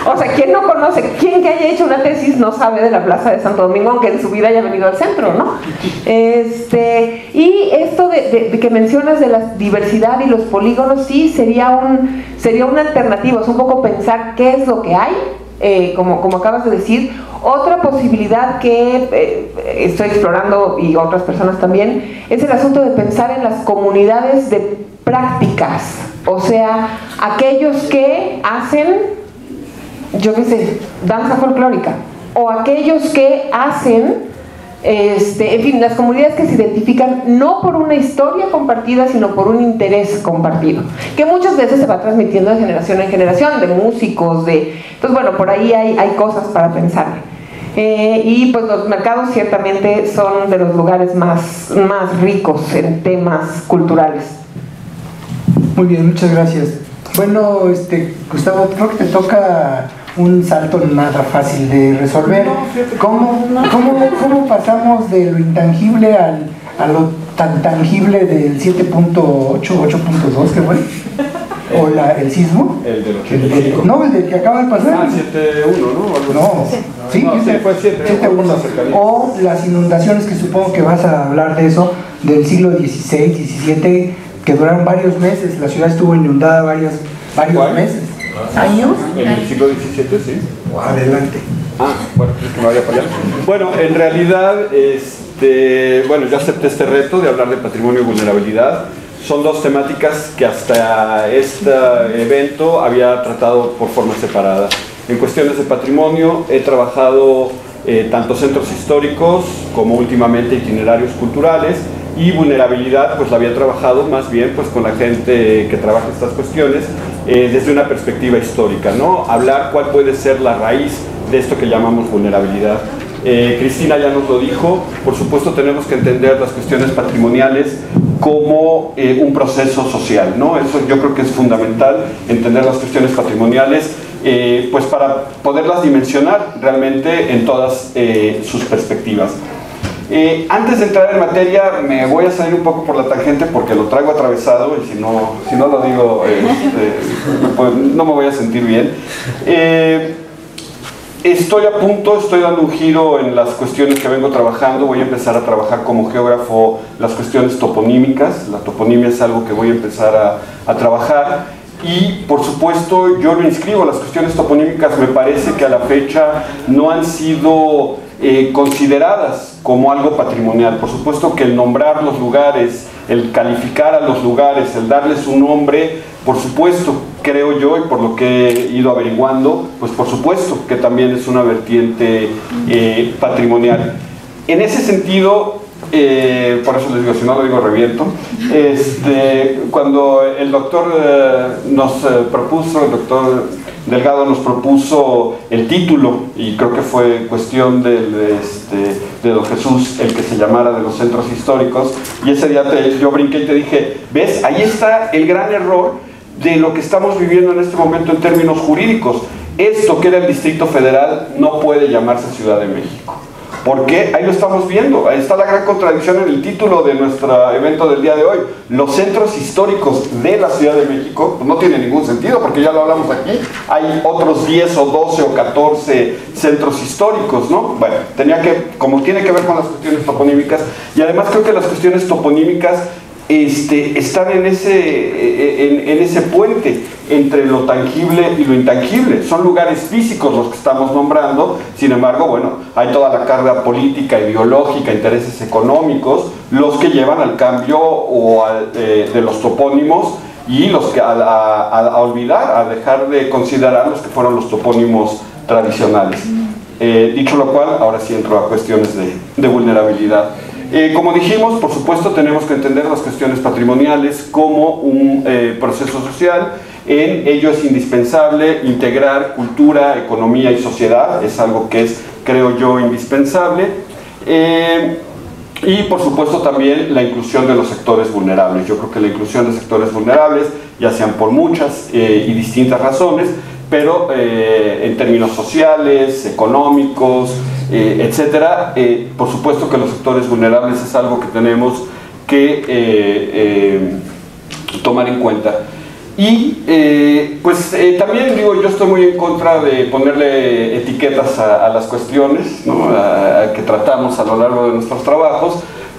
O sea, ¿quién no conoce? ¿Quién que haya hecho una tesis no sabe de la Plaza de Santo Domingo, aunque en su vida haya venido al centro, ¿no? Y esto de que mencionas de la diversidad y los polígonos, sí, sería una alternativa. Es un poco pensar qué es lo que hay, como acabas de decir. Otra posibilidad que estoy explorando, y otras personas también, es el asunto de pensar en las comunidades de prácticas. O sea, aquellos que hacen, yo qué sé, danza folclórica, o aquellos que hacen, en fin, las comunidades que se identifican no por una historia compartida, sino por un interés compartido, que muchas veces se va transmitiendo de generación en generación, de músicos, entonces bueno, por ahí hay cosas para pensar. Y pues los mercados ciertamente son de los lugares más ricos en temas culturales. Muy bien, muchas gracias. Bueno, Gustavo, creo que te toca un salto nada fácil de resolver. ¿Cómo pasamos de lo intangible a lo tan tangible del 7.8, 8.2 que fue? ¿O el sismo? El del 85. No, el del que acaba de pasar. 7.1, ¿no? No, sí, fue 7.1. O las inundaciones, que supongo que vas a hablar de eso, del siglo XVI, XVII, que duraron varios meses. La ciudad estuvo inundada varios meses. ¿Años? En el siglo XVII, sí. Adelante. Bueno, es que me vaya para allá. Bueno, en realidad, bueno, yo acepté este reto de hablar de patrimonio y vulnerabilidad. Son dos temáticas que hasta este evento había tratado por forma separada. En cuestiones de patrimonio he trabajado tanto centros históricos como últimamente itinerarios culturales, y vulnerabilidad pues la había trabajado más bien pues con la gente que trabaja estas cuestiones desde una perspectiva histórica, ¿no? Hablar cuál puede ser la raíz de esto que llamamos vulnerabilidad. Cristina ya nos lo dijo, por supuesto tenemos que entender las cuestiones patrimoniales como un proceso social, ¿no? Eso yo creo que es fundamental, entender las cuestiones patrimoniales pues para poderlas dimensionar realmente en todas sus perspectivas. Antes de entrar en materia, me voy a salir un poco por la tangente porque lo traigo atravesado y si no lo digo, pues no me voy a sentir bien. Estoy dando un giro en las cuestiones que vengo trabajando. Voy a empezar a trabajar como geógrafo las cuestiones toponímicas. La toponimia es algo que voy a empezar a trabajar. y por supuesto yo lo inscribo. Las cuestiones toponímicas me parece que a la fecha no han sido consideradas como algo patrimonial. Por supuesto que el nombrar los lugares, el calificar a los lugares, el darles un nombre, por supuesto, creo yo, y por lo que he ido averiguando, pues por supuesto que también es una vertiente patrimonial. En ese sentido, por eso les digo, si no lo digo reviento, cuando el doctor nos propuso, el doctor Delgado nos propuso el título, y creo que fue cuestión de don Jesús el que se llamara de los centros históricos, y ese día yo brinqué y te dije, ¿ves? Ahí está el gran error de lo que estamos viviendo en este momento en términos jurídicos. Esto que era el Distrito Federal no puede llamarse Ciudad de México. ¿Por qué? Ahí lo estamos viendo. Ahí está la gran contradicción en el título de nuestro evento del día de hoy. Los centros históricos de la Ciudad de México, pues no tiene ningún sentido, porque ya lo hablamos aquí. Hay otros 10 o 12 o 14 centros históricos, ¿no? Bueno, como tiene que ver con las cuestiones toponímicas, y además creo que las cuestiones toponímicas están en ese puente entre lo tangible y lo intangible. Son lugares físicos los que estamos nombrando, sin embargo, bueno, hay toda la carga política, ideológica, intereses económicos, los que llevan al cambio de los topónimos, y los que a olvidar, a dejar de considerar los que fueron los topónimos tradicionales. Dicho lo cual, ahora sí entro a cuestiones de vulnerabilidad. Como dijimos, por supuesto tenemos que entender las cuestiones patrimoniales como un proceso social. En ello es indispensable integrar cultura, economía y sociedad, es algo que es, creo yo, indispensable. Y por supuesto también la inclusión de los sectores vulnerables. Yo creo que la inclusión de sectores vulnerables, ya sean por muchas y distintas razones, pero en términos sociales, económicos, etcétera, por supuesto que los sectores vulnerables es algo que tenemos que tomar en cuenta. Y también digo, yo estoy muy en contra de ponerle etiquetas a las cuestiones, ¿no? Que tratamos a lo largo de nuestros trabajos,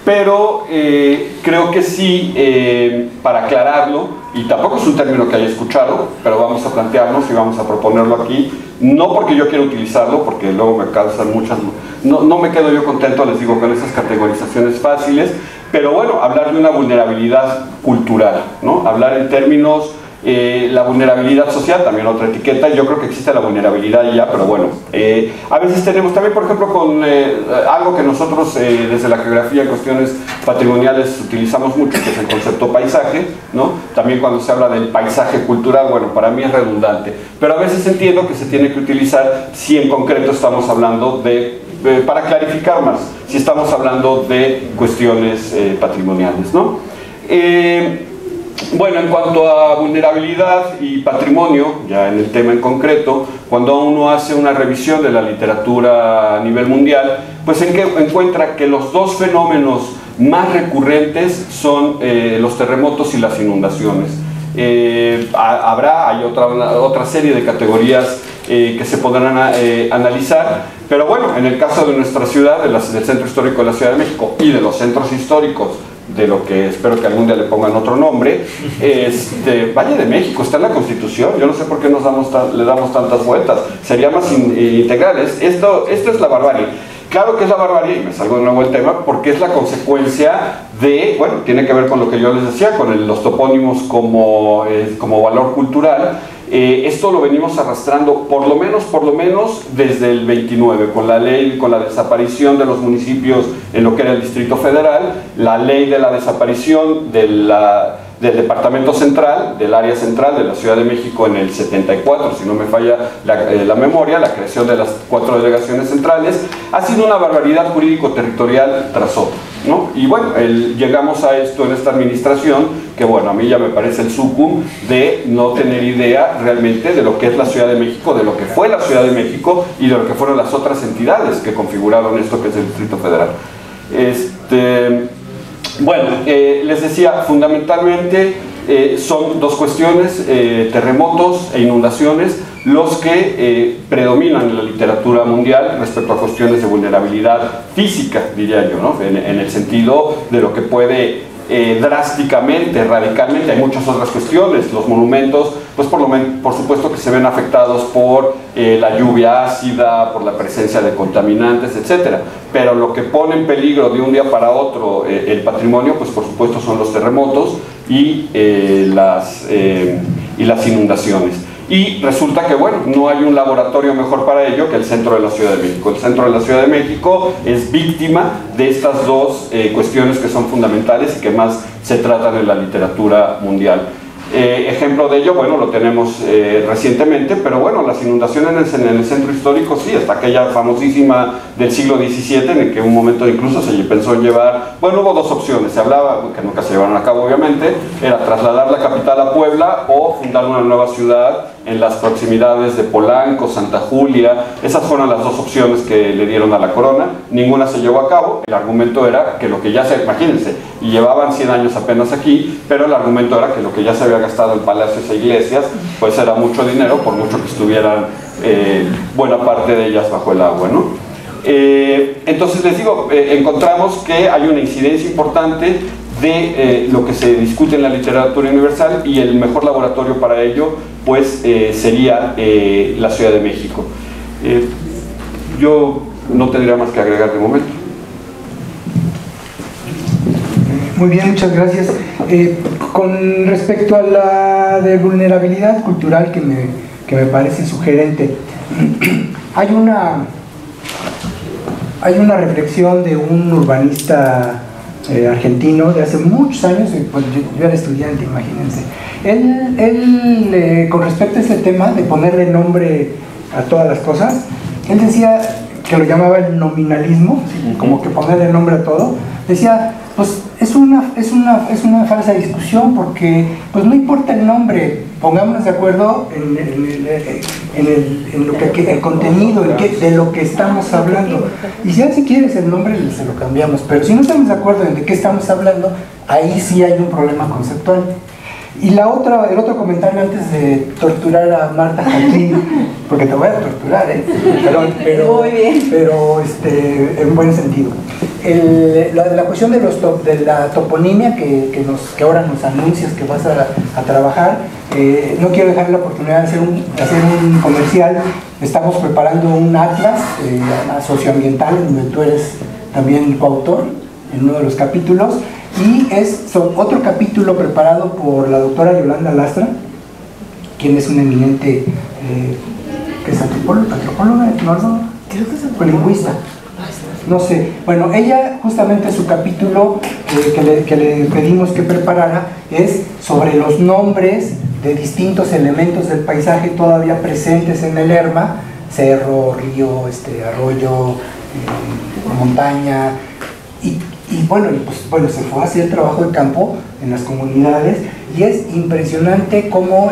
pero creo que sí, para aclararlo, y tampoco es un término que haya escuchado, pero vamos a plantearnos y vamos a proponerlo aquí, no porque yo quiera utilizarlo, porque luego me causan muchas... No me quedo yo contento, les digo, con esas categorizaciones fáciles, pero bueno, hablar de una vulnerabilidad cultural, ¿no? Hablar en términos... la vulnerabilidad social, también otra etiqueta. Yo creo que existe la vulnerabilidad ya, pero bueno, a veces tenemos también, por ejemplo, con algo que nosotros desde la geografía en cuestiones patrimoniales utilizamos mucho, que es el concepto paisaje, ¿no? También cuando se habla del paisaje cultural, bueno, para mí es redundante, pero a veces entiendo que se tiene que utilizar si en concreto estamos hablando para clarificar más, si estamos hablando de cuestiones patrimoniales, ¿no? Bueno, en cuanto a vulnerabilidad y patrimonio, ya en el tema en concreto, cuando uno hace una revisión de la literatura a nivel mundial, pues encuentra que los dos fenómenos más recurrentes son los terremotos y las inundaciones. Hay otra serie de categorías que se podrán analizar, pero bueno, en el caso de nuestra ciudad, del Centro Histórico de la Ciudad de México y de los centros históricos, de lo que espero que algún día le pongan otro nombre, Valle de México está en la Constitución. Yo no sé por qué le damos tantas vueltas, sería más integral. Esto es la barbarie. Claro que es la barbarie, y me salgo de nuevo el tema, porque es la consecuencia de, bueno, tiene que ver con lo que yo les decía, con los topónimos como valor cultural. Esto lo venimos arrastrando por lo menos desde el 29, con la ley, con la desaparición de los municipios en lo que era el Distrito Federal, la ley de la desaparición del Departamento Central, del área central de la Ciudad de México en el 74, si no me falla la memoria, la creación de las 4 delegaciones centrales. Ha sido una barbaridad jurídico-territorial tras otra, ¿no? Y bueno, llegamos a esto en esta administración, que bueno, a mí ya me parece el sucum de no tener idea realmente de lo que es la Ciudad de México, de lo que fue la Ciudad de México y de lo que fueron las otras entidades que configuraron esto que es el Distrito Federal. Bueno, les decía, fundamentalmente son dos cuestiones, terremotos e inundaciones, los que predominan en la literatura mundial respecto a cuestiones de vulnerabilidad física, diría yo, ¿no? En el sentido de lo que puede drásticamente, radicalmente. Hay muchas otras cuestiones. Los monumentos, pues por supuesto que se ven afectados por la lluvia ácida, por la presencia de contaminantes, etcétera. Pero lo que pone en peligro de un día para otro el patrimonio, pues por supuesto son los terremotos y las inundaciones. Y resulta que, bueno, no hay un laboratorio mejor para ello que el centro de la Ciudad de México. El centro de la Ciudad de México es víctima de estas dos cuestiones que son fundamentales y que más se tratan en la literatura mundial. Ejemplo de ello, bueno, lo tenemos recientemente, pero bueno, las inundaciones en el centro histórico sí, hasta aquella famosísima del siglo XVII, en el que en un momento incluso se pensó en llevar, bueno, hubo dos opciones, se hablaba, que nunca se llevaron a cabo obviamente, era trasladar la capital a Puebla o fundar una nueva ciudad en las proximidades de Polanco, Santa Julia. Esas fueron las dos opciones que le dieron a la corona, ninguna se llevó a cabo. El argumento era que lo que ya se, imagínense, y llevaban 100 años apenas aquí, pero el argumento era que lo que ya se había gastado en palacios e iglesias, pues era mucho dinero, por mucho que estuvieran buena parte de ellas bajo el agua, ¿no? Entonces les digo, encontramos que hay una incidencia importante de lo que se discute en la literatura universal, y el mejor laboratorio para ello pues sería la Ciudad de México. Yo no tendría más que agregar de momento. Muy bien, muchas gracias. Con respecto a la de vulnerabilidad cultural, que me parece sugerente, hay una reflexión de un urbanista argentino de hace muchos años, pues yo era estudiante, imagínense. Él con respecto a este tema de ponerle nombre a todas las cosas, él decía que lo llamaba el nominalismo, como que ponerle nombre a todo. Decía, pues es una falsa discusión, porque pues no importa el nombre, pongámonos de acuerdo en lo que el contenido de lo que estamos hablando, y si quieres el nombre se lo cambiamos, pero si no estamos de acuerdo en de qué estamos hablando, ahí sí hay un problema conceptual. Y el otro comentario antes de torturar a Marta Jacquín, porque te voy a torturar, pero en buen sentido. La cuestión de la toponimia que ahora nos anuncias que vas a trabajar, no quiero dejar la oportunidad de hacer un comercial. Estamos preparando un atlas socioambiental, donde tú eres también coautor en uno de los capítulos, y es otro capítulo preparado por la doctora Yolanda Lastra, quien es una eminente ¿qué es antropóloga? No, creo que es lingüista. No sé, bueno, ella justamente su capítulo que le pedimos que preparara es sobre los nombres de distintos elementos del paisaje todavía presentes en el Lerma: cerro, río, arroyo, montaña, y bueno, se fue a hacer trabajo de campo en las comunidades, y es impresionante cómo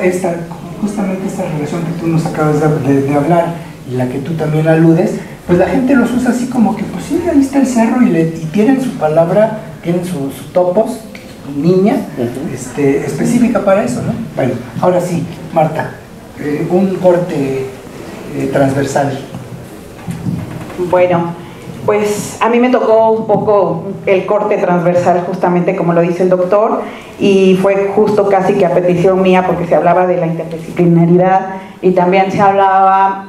justamente esta relación que tú nos acabas de hablar, y la que tú también aludes, pues la gente los usa así como que, pues sí, ahí está el cerro, y tienen su palabra, tienen sus topos, niña, específica para eso, ¿no? Bueno, ahora sí, Marta, un corte transversal. Bueno, pues a mí me tocó un poco el corte transversal, justamente como lo dice el doctor, y fue justo casi que a petición mía, porque se hablaba de la interdisciplinaridad, y también se hablaba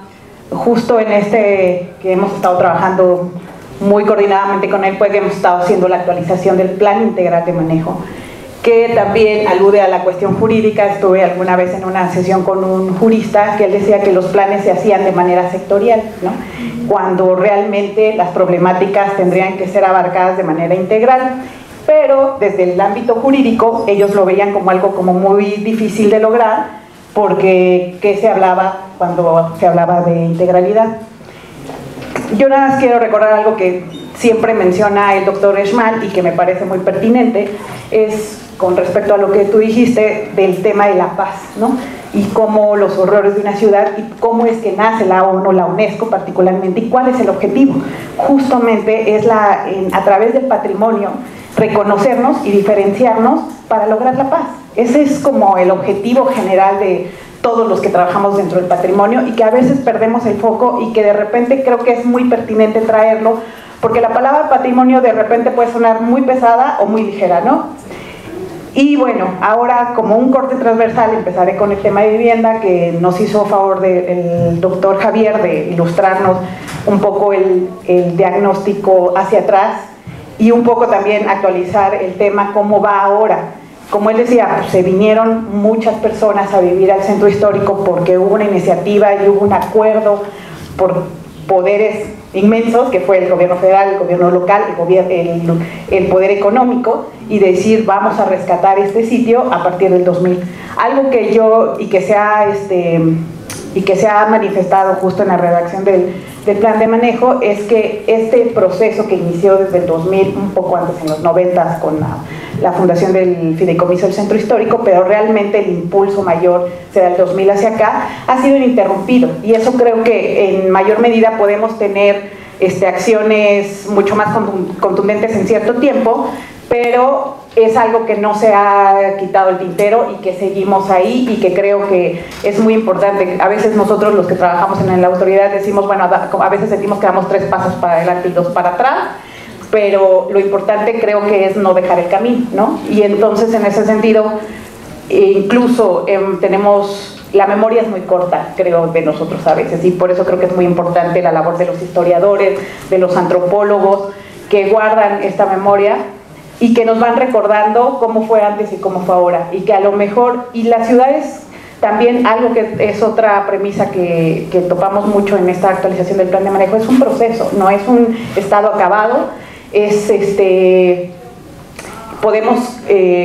justo en que hemos estado trabajando muy coordinadamente con él, pues que hemos estado haciendo la actualización del Plan Integral de Manejo, que también alude a la cuestión jurídica. Estuve alguna vez en una sesión con un jurista que él decía que los planes se hacían de manera sectorial, ¿no?, cuando realmente las problemáticas tendrían que ser abarcadas de manera integral, pero desde el ámbito jurídico ellos lo veían como algo como muy difícil de lograr, porque ¿qué se hablaba cuando se hablaba de integralidad? Yo nada más quiero recordar algo que siempre menciona el doctor Schmal y que me parece muy pertinente, es con respecto a lo que tú dijiste del tema de la paz, ¿no? Y cómo los horrores de una ciudad, y cómo es que nace la ONU, la UNESCO particularmente, y cuál es el objetivo. Justamente es a través del patrimonio reconocernos y diferenciarnos para lograr la paz. Ese es como el objetivo general de todos los que trabajamos dentro del patrimonio, y que a veces perdemos el foco, y que de repente creo que es muy pertinente traerlo, porque la palabra patrimonio de repente puede sonar muy pesada o muy ligera, ¿no? Y bueno, ahora como un corte transversal empezaré con el tema de vivienda, que nos hizo favor el doctor Javier de ilustrarnos un poco el diagnóstico hacia atrás y un poco también actualizar el tema cómo va ahora. Como él decía, pues se vinieron muchas personas a vivir al centro histórico porque hubo una iniciativa y hubo un acuerdo por poderes inmensos, que fue el gobierno federal, el gobierno local, el poder económico, y decir vamos a rescatar este sitio a partir del 2000. Algo que se ha manifestado justo en la redacción del plan de manejo es que este proceso que inició desde el 2000, un poco antes en los 90 con la fundación del Fideicomiso del Centro Histórico, pero realmente el impulso mayor será el 2000 hacia acá, ha sido ininterrumpido, y eso creo que en mayor medida podemos tener acciones mucho más contundentes en cierto tiempo, pero es algo que no se ha quitado el tintero y que seguimos ahí, y que creo que es muy importante. A veces nosotros los que trabajamos en la autoridad decimos, bueno, a veces sentimos que damos 3 pasos para adelante y 2 para atrás, pero lo importante creo que es no dejar el camino, ¿no? Y entonces en ese sentido, incluso la memoria es muy corta, creo, de nosotros a veces, y por eso creo que es muy importante la labor de los historiadores, de los antropólogos, que guardan esta memoria y que nos van recordando cómo fue antes y cómo fue ahora, y que a lo mejor, y las ciudades también, algo que es otra premisa que topamos mucho en esta actualización del plan de manejo, es un proceso, no es un estado acabado, es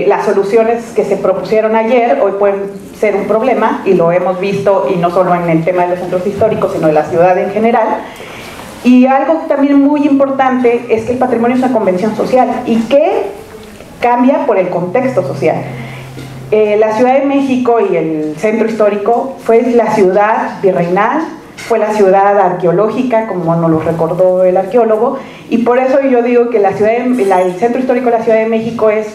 las soluciones que se propusieron ayer hoy pueden ser un problema, y lo hemos visto, y no solo en el tema de los centros históricos, sino de la ciudad en general. Y algo también muy importante es que el patrimonio es una convención social y que cambia por el contexto social. La Ciudad de México y el centro histórico fue la ciudad virreinal, fue la ciudad arqueológica, como nos lo recordó el arqueólogo, y por eso yo digo que el centro histórico de la Ciudad de México es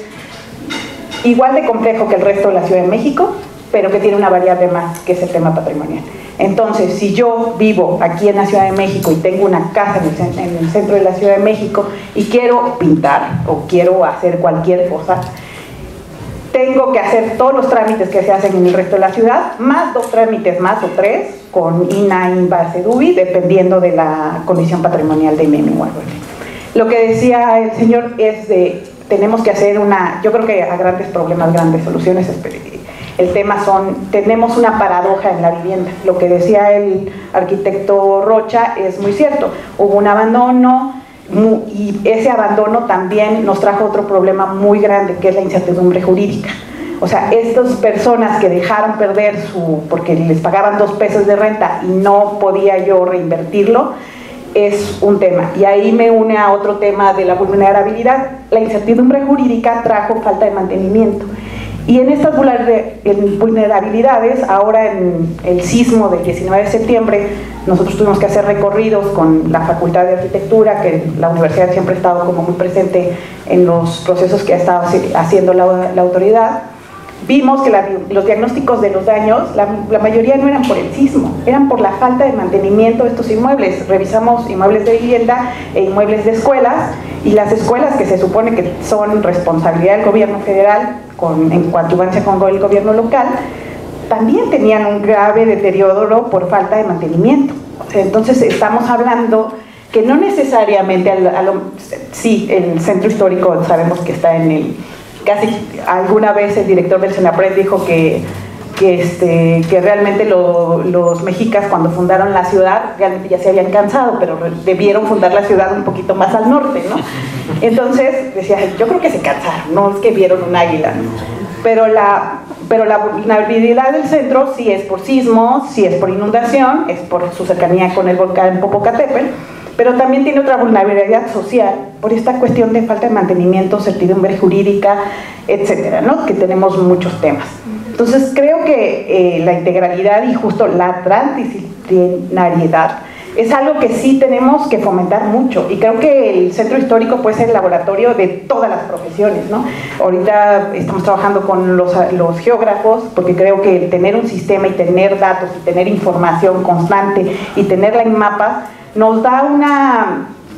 igual de complejo que el resto de la Ciudad de México, pero que tiene una variable más, que es el tema patrimonial. Entonces, si yo vivo aquí en la Ciudad de México y tengo una casa en el centro de la Ciudad de México y quiero pintar o quiero hacer cualquier cosa, tengo que hacer todos los trámites que se hacen en el resto de la ciudad, más 2 trámites más o 3, con INA, INVA, CEDUBI, dependiendo de la condición patrimonial de mi inmueble. Lo que decía el señor es tenemos que hacer yo creo que a grandes problemas, grandes soluciones. El tema tenemos una paradoja en la vivienda. Lo que decía el arquitecto Rocha es muy cierto. Hubo un abandono, y ese abandono también nos trajo otro problema muy grande, que es la incertidumbre jurídica. O sea, estas personas que dejaron perder porque les pagaban 2 pesos de renta y no podía yo reinvertirlo, es un tema. Y ahí me une a otro tema de la vulnerabilidad. La incertidumbre jurídica trajo falta de mantenimiento. Y en estas vulnerabilidades, ahora en el sismo del 19 de septiembre, nosotros tuvimos que hacer recorridos con la Facultad de Arquitectura, que la universidad siempre ha estado como muy presente en los procesos que ha estado haciendo la autoridad. Vimos que los diagnósticos de los daños, la mayoría no eran por el sismo, eran por la falta de mantenimiento de estos inmuebles. Revisamos inmuebles de vivienda e inmuebles de escuelas, y las escuelas, que se supone que son responsabilidad del gobierno federal en coadyuvancia con el gobierno local, también tenían un grave deterioro por falta de mantenimiento. Entonces estamos hablando que no necesariamente, sí, el centro histórico sabemos que está casi alguna vez el director del Senapred dijo que realmente los mexicas, cuando fundaron la ciudad, realmente ya se habían cansado, pero debieron fundar la ciudad un poquito más al norte, ¿no? Entonces decía, yo creo que se cansaron, no es que vieron un águila, ¿no? Pero la vulnerabilidad del centro sí es por sismos, sí es por inundación, es por su cercanía con el volcán Popocatépetl, pero también tiene otra vulnerabilidad social por esta cuestión de falta de mantenimiento, certidumbre jurídica, etcétera, ¿no? Que tenemos muchos temas. Entonces creo que la integralidad y justo la transdisciplinariedad es algo que sí tenemos que fomentar mucho, y creo que el centro histórico puede ser el laboratorio de todas las profesiones, ¿no? Ahorita estamos trabajando con los geógrafos, porque creo que el tener un sistema y tener datos y tener información constante y tenerla en mapas nos da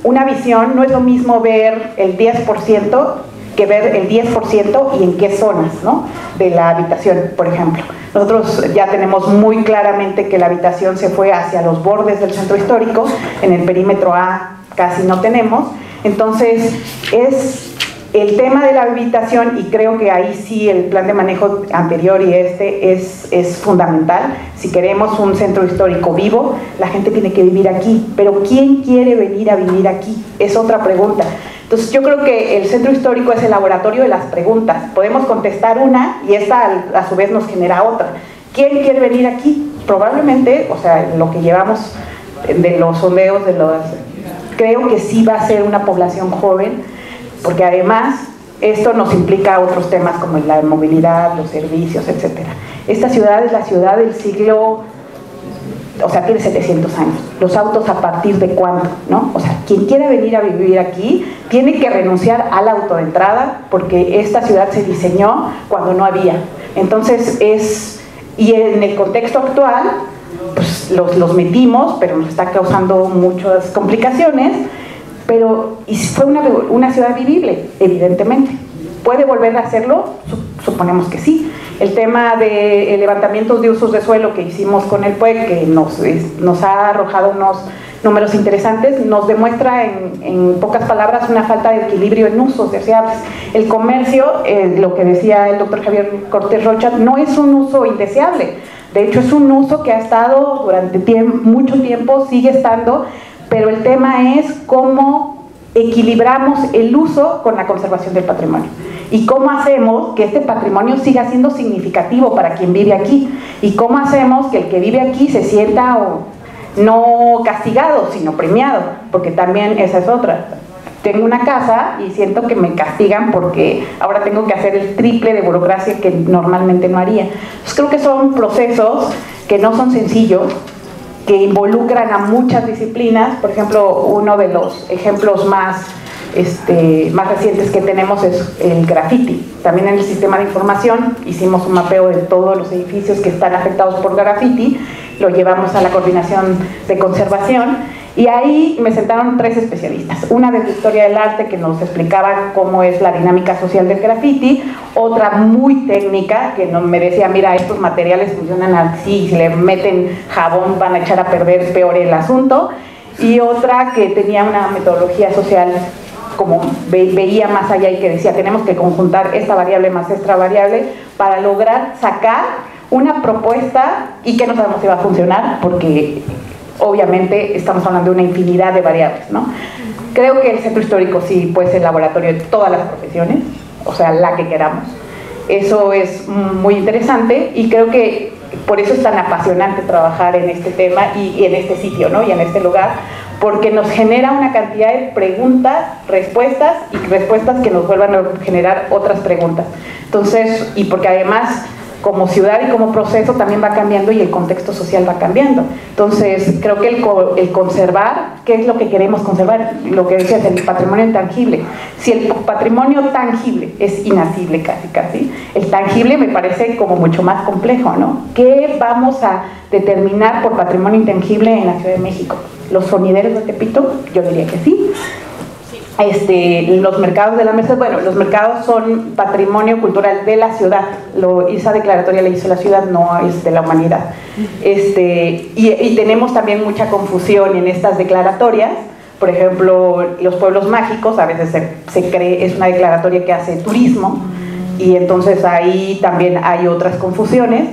una visión. No es lo mismo ver el 10% que ver el 10% y en qué zonas, ¿no?, de la habitación, por ejemplo. Nosotros ya tenemos muy claramente que la habitación se fue hacia los bordes del centro histórico, en el perímetro A casi no tenemos, entonces es el tema de la habitación, y creo que ahí sí el plan de manejo anterior y este es fundamental. Si queremos un centro histórico vivo, la gente tiene que vivir aquí, pero ¿quién quiere venir a vivir aquí? Es otra pregunta. Entonces yo creo que el centro histórico es el laboratorio de las preguntas. Podemos contestar una y esta a su vez nos genera otra. ¿Quién quiere venir aquí? Probablemente, o sea, lo que llevamos de los sondeos, creo que sí va a ser una población joven, porque además esto nos implica otros temas como la movilidad, los servicios, etc. Esta ciudad es la ciudad del siglo, o sea, tiene 700 años. Los autos, ¿a partir de cuándo?, ¿no? O sea, quien quiera venir a vivir aquí tiene que renunciar al auto de entrada, porque esta ciudad se diseñó cuando no había. Entonces y en el contexto actual, pues los metimos, pero nos está causando muchas complicaciones. Pero, ¿y si fue una ciudad vivible? Evidentemente. ¿Puede volver a hacerlo? Suponemos que sí. El tema de levantamientos de usos de suelo que hicimos con el PUEC, que nos ha arrojado unos números interesantes, nos demuestra en pocas palabras una falta de equilibrio en usos deseables. El comercio, lo que decía el doctor Javier Cortés Rocha, no es un uso indeseable. De hecho, es un uso que ha estado durante mucho tiempo, sigue estando, pero el tema es cómo equilibramos el uso con la conservación del patrimonio y cómo hacemos que este patrimonio siga siendo significativo para quien vive aquí, y cómo hacemos que el que vive aquí se sienta no castigado, sino premiado, porque también esa es otra. Tengo una casa y siento que me castigan porque ahora tengo que hacer el triple de burocracia que normalmente no haría. Entonces creo que son procesos que no son sencillos, que involucran a muchas disciplinas. Por ejemplo, uno de los ejemplos más recientes que tenemos es el graffiti. También en el sistema de información hicimos un mapeo de todos los edificios que están afectados por graffiti, lo llevamos a la coordinación de conservación, y ahí me sentaron 3 especialistas, una de historia del arte que nos explicaba cómo es la dinámica social del graffiti, otra muy técnica que me decía, mira, estos materiales funcionan así, si le meten jabón van a echar a perder peor el asunto, y otra que tenía una metodología social como veía más allá y que decía, tenemos que conjuntar esta variable más esta variable para lograr sacar una propuesta, y que no sabemos si va a funcionar porque obviamente estamos hablando de una infinidad de variables, ¿no? Creo que el centro histórico sí puede ser el laboratorio de todas las profesiones, o sea, la que queramos. Eso es muy interesante, y creo que por eso es tan apasionante trabajar en este tema y en este sitio, ¿no?, y en este lugar, porque nos genera una cantidad de preguntas, respuestas, y respuestas que nos vuelvan a generar otras preguntas. Entonces, y porque además como ciudad y como proceso también va cambiando y el contexto social va cambiando. Entonces, creo que el conservar, ¿qué es lo que queremos conservar? Lo que decías, el patrimonio intangible. Si el patrimonio tangible es inasible casi, el tangible me parece como mucho más complejo, ¿no? ¿Qué vamos a determinar por patrimonio intangible en la Ciudad de México? ¿Los sonideros de Tepito? Yo diría que sí. Los mercados de la Merced, bueno, los mercados son patrimonio cultural de la ciudad, esa declaratoria la hizo la ciudad, no es de la humanidad. Y tenemos también mucha confusión en estas declaratorias. Por ejemplo, los pueblos mágicos, a veces se cree, es una declaratoria que hace turismo, y entonces ahí también hay otras confusiones.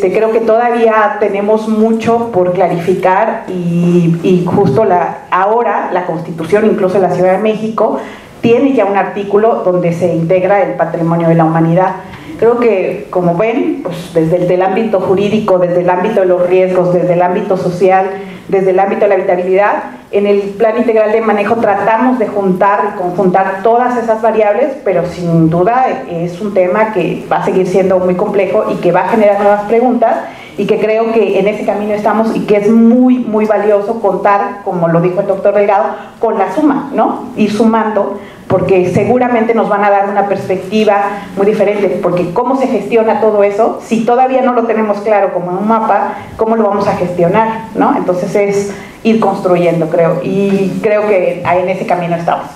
Creo que todavía tenemos mucho por clarificar, y justo ahora la Constitución, incluso en la Ciudad de México, tiene ya un artículo donde se integra el patrimonio de la humanidad. Creo que, como ven, pues desde el ámbito jurídico, desde el ámbito de los riesgos, desde el ámbito social, desde el ámbito de la habitabilidad, en el plan integral de manejo tratamos de juntar y conjuntar todas esas variables, pero sin duda es un tema que va a seguir siendo muy complejo y que va a generar nuevas preguntas, y que creo que en ese camino estamos, y que es muy, muy valioso contar, como lo dijo el doctor Delgado, con la suma, ¿no? Ir sumando, porque seguramente nos van a dar una perspectiva muy diferente, porque cómo se gestiona todo eso, si todavía no lo tenemos claro como en un mapa, ¿cómo lo vamos a gestionar?, ¿no? Entonces es ir construyendo, creo, y creo que en ese camino estamos.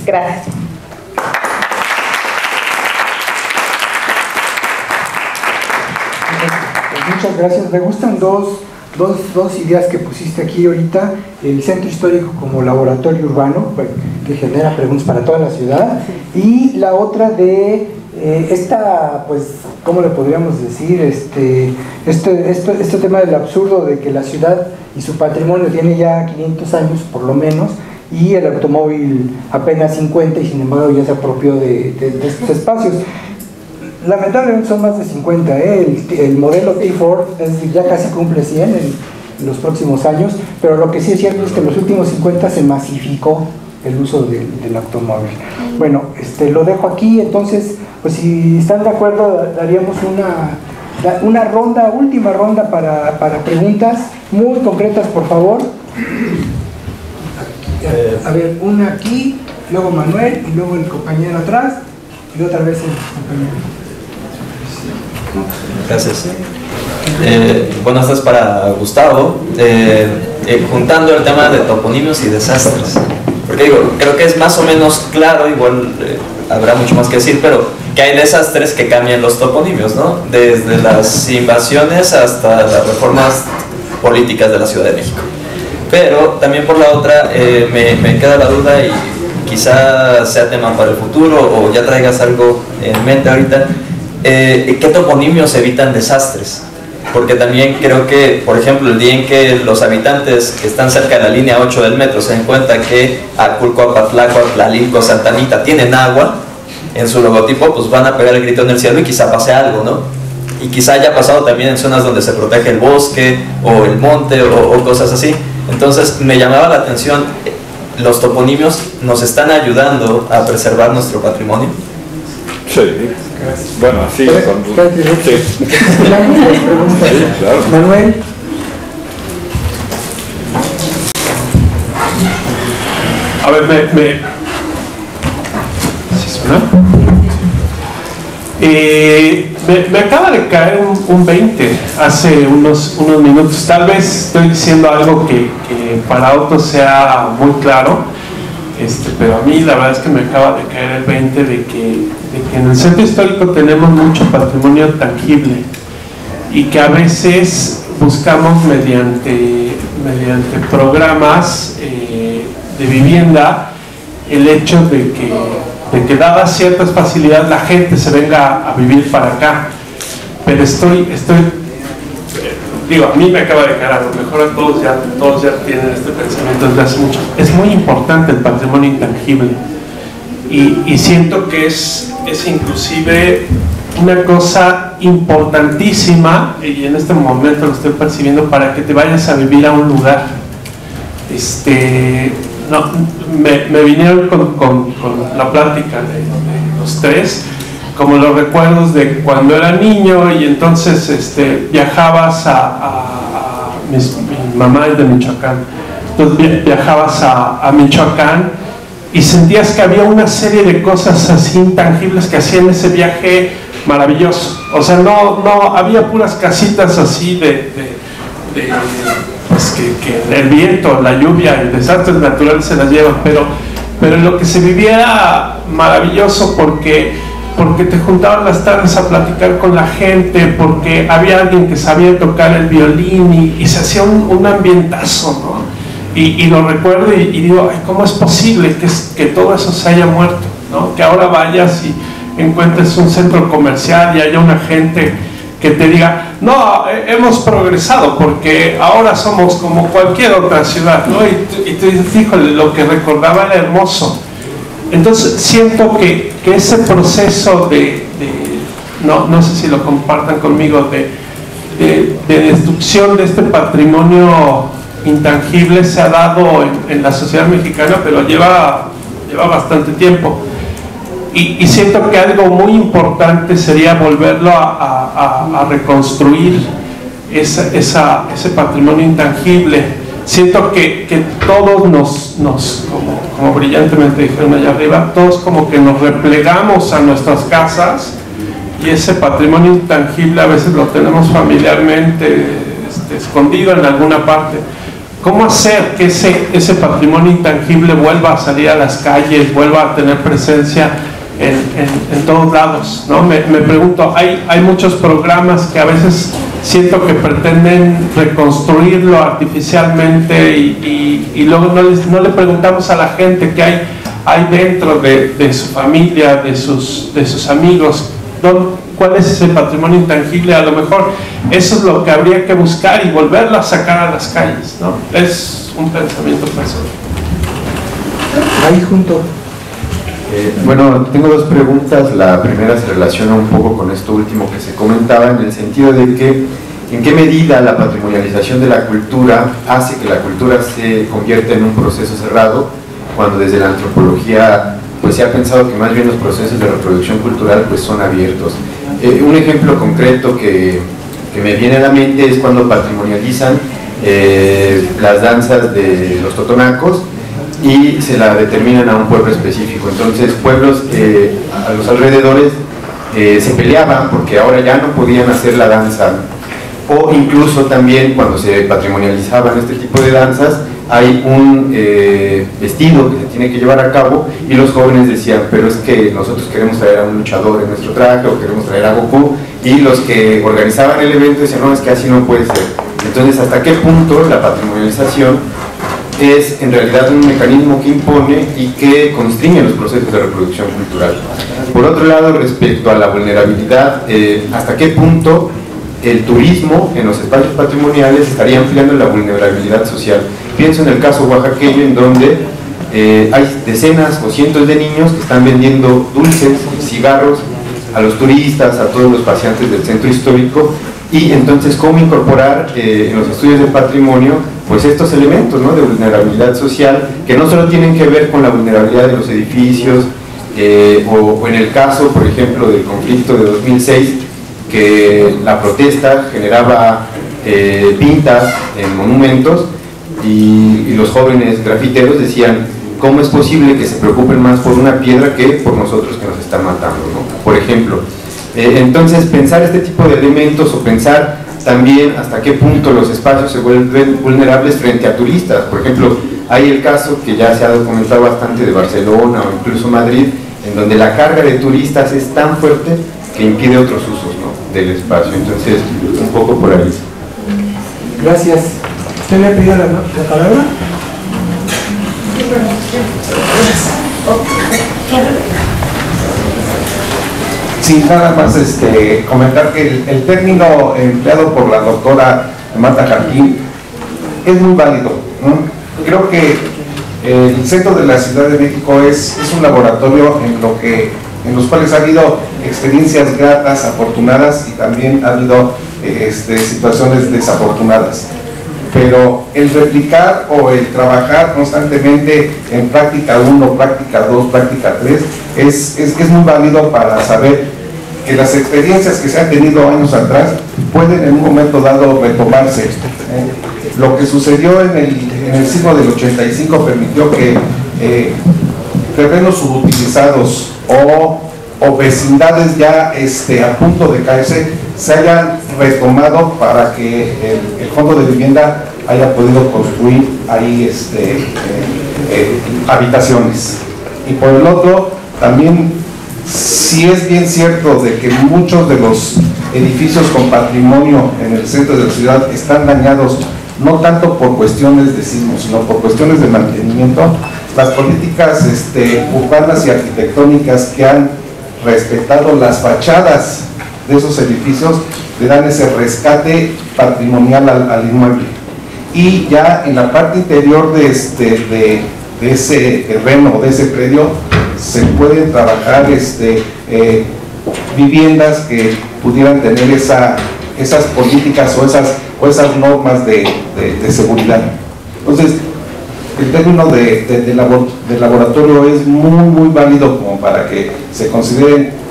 Gracias. Muchas gracias. Me gustan dos ideas que pusiste aquí ahorita: el centro histórico como laboratorio urbano, que genera preguntas para toda la ciudad, y la otra de esta, pues, ¿cómo le podríamos decir? Este tema del absurdo de que la ciudad y su patrimonio tiene ya 500 años por lo menos, y el automóvil apenas 50, y sin embargo ya se apropió de estos espacios. Lamentablemente son más de 50, el modelo T-Ford ya casi cumple 100 en los próximos años, pero lo que sí es cierto es que en los últimos 50 se masificó el uso del automóvil. Bueno, lo dejo aquí. Entonces, pues si están de acuerdo, daríamos una última ronda para preguntas muy concretas, por favor. A ver, una aquí, luego Manuel, y luego el compañero atrás, y otra vez el compañero. Gracias. Bueno, esta es para Gustavo, juntando el tema de toponimios y desastres, porque digo, creo que es más o menos claro, igual habrá mucho más que decir, pero que hay desastres que cambian los toponimios, ¿no? Desde las invasiones hasta las reformas políticas de la Ciudad de México. Pero también por la otra, me queda la duda, y quizá sea tema para el futuro, o ya traigas algo en mente ahorita. ¿Qué toponimios evitan desastres? Porque también creo que, por ejemplo, el día en que los habitantes que están cerca de la línea 8 del metro se den cuenta que Aculco, Apatlácuaro, Tlalilco, Santa Anita tienen agua en su logotipo, pues van a pegar el grito en el cielo y quizá pase algo, ¿no? Y quizá haya pasado también en zonas donde se protege el bosque o el monte o cosas así. Entonces me llamaba la atención, ¿los toponimios nos están ayudando a preservar nuestro patrimonio? Sí. Bueno, sí. Sí. Claro. Manuel. A ver, ¿sí suena? Me acaba de caer un 20 hace unos minutos. Tal vez estoy diciendo algo que para otros sea muy claro, pero a mí la verdad es que me acaba de caer el 20 de que en el centro histórico tenemos mucho patrimonio tangible, y que a veces buscamos mediante programas de vivienda el hecho de que dadas ciertas facilidades la gente se venga a vivir para acá. Pero digo, a mí me acaba de caer, a lo mejor a todos ya tienen este pensamiento desde hace mucho. Es muy importante el patrimonio intangible, y siento que es inclusive una cosa importantísima, y en este momento lo estoy percibiendo, para que te vayas a vivir a un lugar. No, me vinieron con la plática de los tres, como los recuerdos de cuando era niño, y entonces viajabas mi mamá es de Michoacán, entonces viajabas a Michoacán y sentías que había una serie de cosas así intangibles que hacían ese viaje maravilloso. O sea, no había puras casitas así pues que el viento, la lluvia y desastres naturales se las llevan, pero lo que se vivía era maravilloso, porque te juntaban las tardes a platicar con la gente, porque había alguien que sabía tocar el violín, y se hacía un ambientazo, ¿no? Y lo recuerdo y digo, ay, ¿cómo es posible que todo eso se haya muerto, ¿no? Que ahora vayas y encuentres un centro comercial y haya una gente que te diga, no, hemos progresado porque ahora somos como cualquier otra ciudad, ¿no? Y tú dices, híjole, lo que recordaba era hermoso. Entonces siento que ese proceso no sé si lo compartan conmigo, de destrucción de este patrimonio intangible se ha dado en la sociedad mexicana, pero lleva bastante tiempo. Y siento que algo muy importante sería volverlo a reconstruir ese patrimonio intangible. Siento que todos como brillantemente dijeron allá arriba, todos como que nos replegamos a nuestras casas, y ese patrimonio intangible a veces lo tenemos familiarmente escondido en alguna parte. ¿Cómo hacer que ese patrimonio intangible vuelva a salir a las calles, vuelva a tener presencia en todos lados, ¿no? Me pregunto, hay muchos programas que a veces siento que pretenden reconstruirlo artificialmente y luego no le preguntamos a la gente qué hay dentro de su familia, de sus amigos, cuál es ese patrimonio intangible. A lo mejor eso es lo que habría que buscar y volverlo a sacar a las calles, ¿no? Es un pensamiento personal. Ahí junto. Bueno, tengo dos preguntas. La primera se relaciona un poco con esto último que se comentaba, en el sentido de que en qué medida la patrimonialización de la cultura hace que la cultura se convierta en un proceso cerrado, cuando desde la antropología pues se ha pensado que más bien los procesos de reproducción cultural pues son abiertos. Un ejemplo concreto que me viene a la mente es cuando patrimonializan las danzas de los totonacos y se la determinan a un pueblo específico. Entonces pueblos a los alrededores se peleaban porque ahora ya no podían hacer la danza, o incluso también cuando se patrimonializaban este tipo de danzas hay un vestido que se tiene que llevar a cabo y los jóvenes decían, pero es que nosotros queremos traer a un luchador en nuestro traje o queremos traer a Goku, y los que organizaban el evento decían, no, es que así no puede ser. Entonces, ¿hasta qué punto la patrimonialización es en realidad un mecanismo que impone y que constriñe los procesos de reproducción cultural? Por otro lado, respecto a la vulnerabilidad, ¿hasta qué punto el turismo en los espacios patrimoniales estaría ampliando la vulnerabilidad social? Pienso en el caso oaxaqueño, en donde hay decenas o cientos de niños que están vendiendo dulces y cigarros a los turistas, a todos los paseantes del centro histórico, y entonces cómo incorporar en los estudios de patrimonio pues estos elementos, ¿no?, de vulnerabilidad social, que no solo tienen que ver con la vulnerabilidad de los edificios, o en el caso, por ejemplo, del conflicto de 2006, que la protesta generaba pintas en monumentos, y los jóvenes grafiteros decían, ¿cómo es posible que se preocupen más por una piedra que por nosotros que nos están matando, ¿no?, por ejemplo? Entonces, pensar este tipo de elementos, o pensar también hasta qué punto los espacios se vuelven vulnerables frente a turistas. Por ejemplo, hay el caso que ya se ha documentado bastante de Barcelona o incluso Madrid, en donde la carga de turistas es tan fuerte que impide otros usos, ¿no?, del espacio. Entonces, un poco por ahí. Gracias. ¿Usted me ha pedido la palabra? Sí, nada más comentar que el término empleado por la doctora Marta Jarquín es muy válido, ¿no? Creo que el centro de la Ciudad de México es un laboratorio en los cuales ha habido experiencias gratas, afortunadas, y también ha habido situaciones desafortunadas. Pero el replicar o el trabajar constantemente en práctica 1, práctica 2, práctica 3 es muy válido para saber que las experiencias que se han tenido años atrás pueden en un momento dado retomarse. Lo que sucedió en el siglo del 85 permitió que terrenos subutilizados o vecindades ya a punto de caerse se hayan retomado para que el fondo de vivienda haya podido construir ahí habitaciones. Y por el otro, también sí es bien cierto de que muchos de los edificios con patrimonio en el centro de la ciudad están dañados, no tanto por cuestiones de sismo, sino por cuestiones de mantenimiento. Las políticas urbanas y arquitectónicas que han respetado las fachadas de esos edificios le dan ese rescate patrimonial al inmueble. Y ya en la parte interior de ese terreno, de ese predio, se pueden trabajar viviendas que pudieran tener esas políticas o esas normas de seguridad. Entonces, el término de laboratorio es muy válido como para que se consideren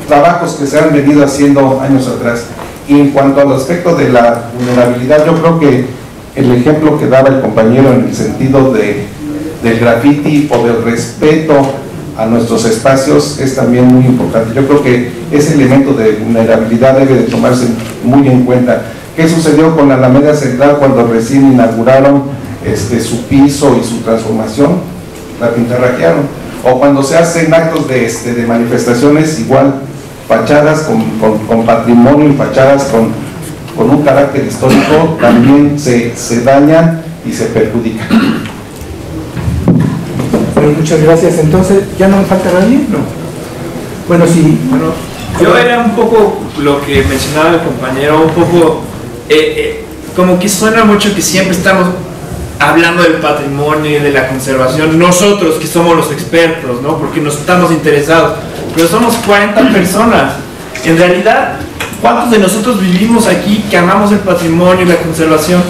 trabajos que se han venido haciendo años atrás. Y en cuanto al aspecto de la vulnerabilidad, yo creo que el ejemplo que daba el compañero en el sentido del graffiti o del respeto a nuestros espacios es también muy importante. Yo creo que ese elemento de vulnerabilidad debe de tomarse muy en cuenta. ¿Qué sucedió con la Alameda Central cuando recién inauguraron su piso y su transformación? La pintarraquearon. O cuando se hacen actos de manifestaciones, igual fachadas con patrimonio y fachadas con un carácter histórico también se dañan y se perjudican. Bueno, muchas gracias. Entonces, ¿ya no me falta nadie? No. Bueno, sí. Bueno, yo era un poco lo que mencionaba el compañero, un poco como que suena mucho que siempre estamos hablando del patrimonio y de la conservación, nosotros que somos los expertos, ¿no? Porque nos estamos interesados, pero somos 40 personas. En realidad, ¿cuántos de nosotros vivimos aquí que amamos el patrimonio y la conservación?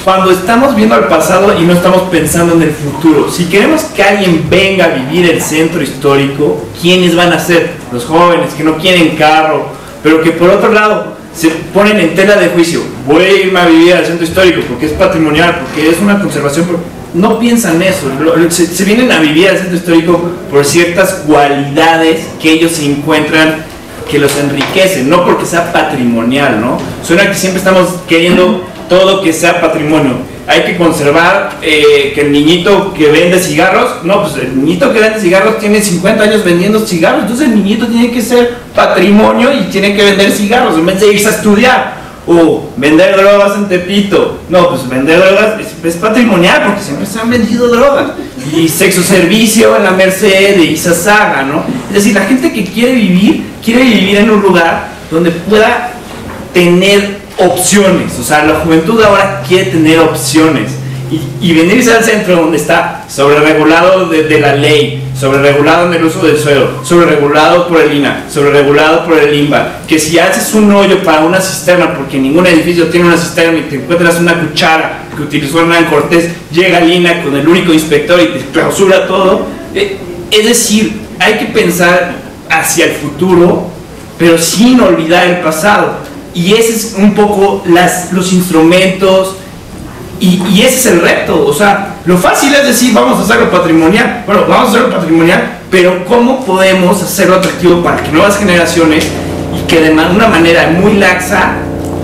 Cuando estamos viendo al pasado y no estamos pensando en el futuro. Si queremos que alguien venga a vivir el centro histórico, ¿quiénes van a ser? Los jóvenes que no quieren carro, pero que por otro lado se ponen en tela de juicio. Voy a irme a vivir al centro histórico porque es patrimonial, porque es una conservación. No piensan eso. Se vienen a vivir al centro histórico por ciertas cualidades que ellos se encuentran que los enriquecen, no porque sea patrimonial, ¿no? Suena que siempre estamos queriendo todo que sea patrimonio. Hay que conservar que el niñito que vende cigarros, no, pues el niñito que vende cigarros tiene 50 años vendiendo cigarros, entonces el niñito tiene que ser patrimonio y tiene que vender cigarros en vez de irse a estudiar. O vender drogas en Tepito, no, pues vender drogas es patrimonial porque siempre se han vendido drogas. Y sexo servicio en la Merced y Izazaga, ¿no? Es decir, la gente que quiere vivir en un lugar donde pueda tener opciones. O sea, la juventud ahora quiere tener opciones y venirse al centro donde está sobreregulado de la ley, sobreregulado en el uso del suelo, sobreregulado por el INAH, sobreregulado por el INBA, que si haces un hoyo para una cisterna, porque ningún edificio tiene una cisterna y te encuentras una cuchara que utilizó Hernán Cortés, llega el INAH con el único inspector y te clausura todo. Es decir, hay que pensar hacia el futuro, pero sin olvidar el pasado. Y ese es un poco los instrumentos y ese es el reto. O sea, lo fácil es decir, vamos a hacerlo patrimonial. Bueno, vamos a hacerlo patrimonial, pero ¿cómo podemos hacerlo atractivo para que nuevas generaciones y que de una manera muy laxa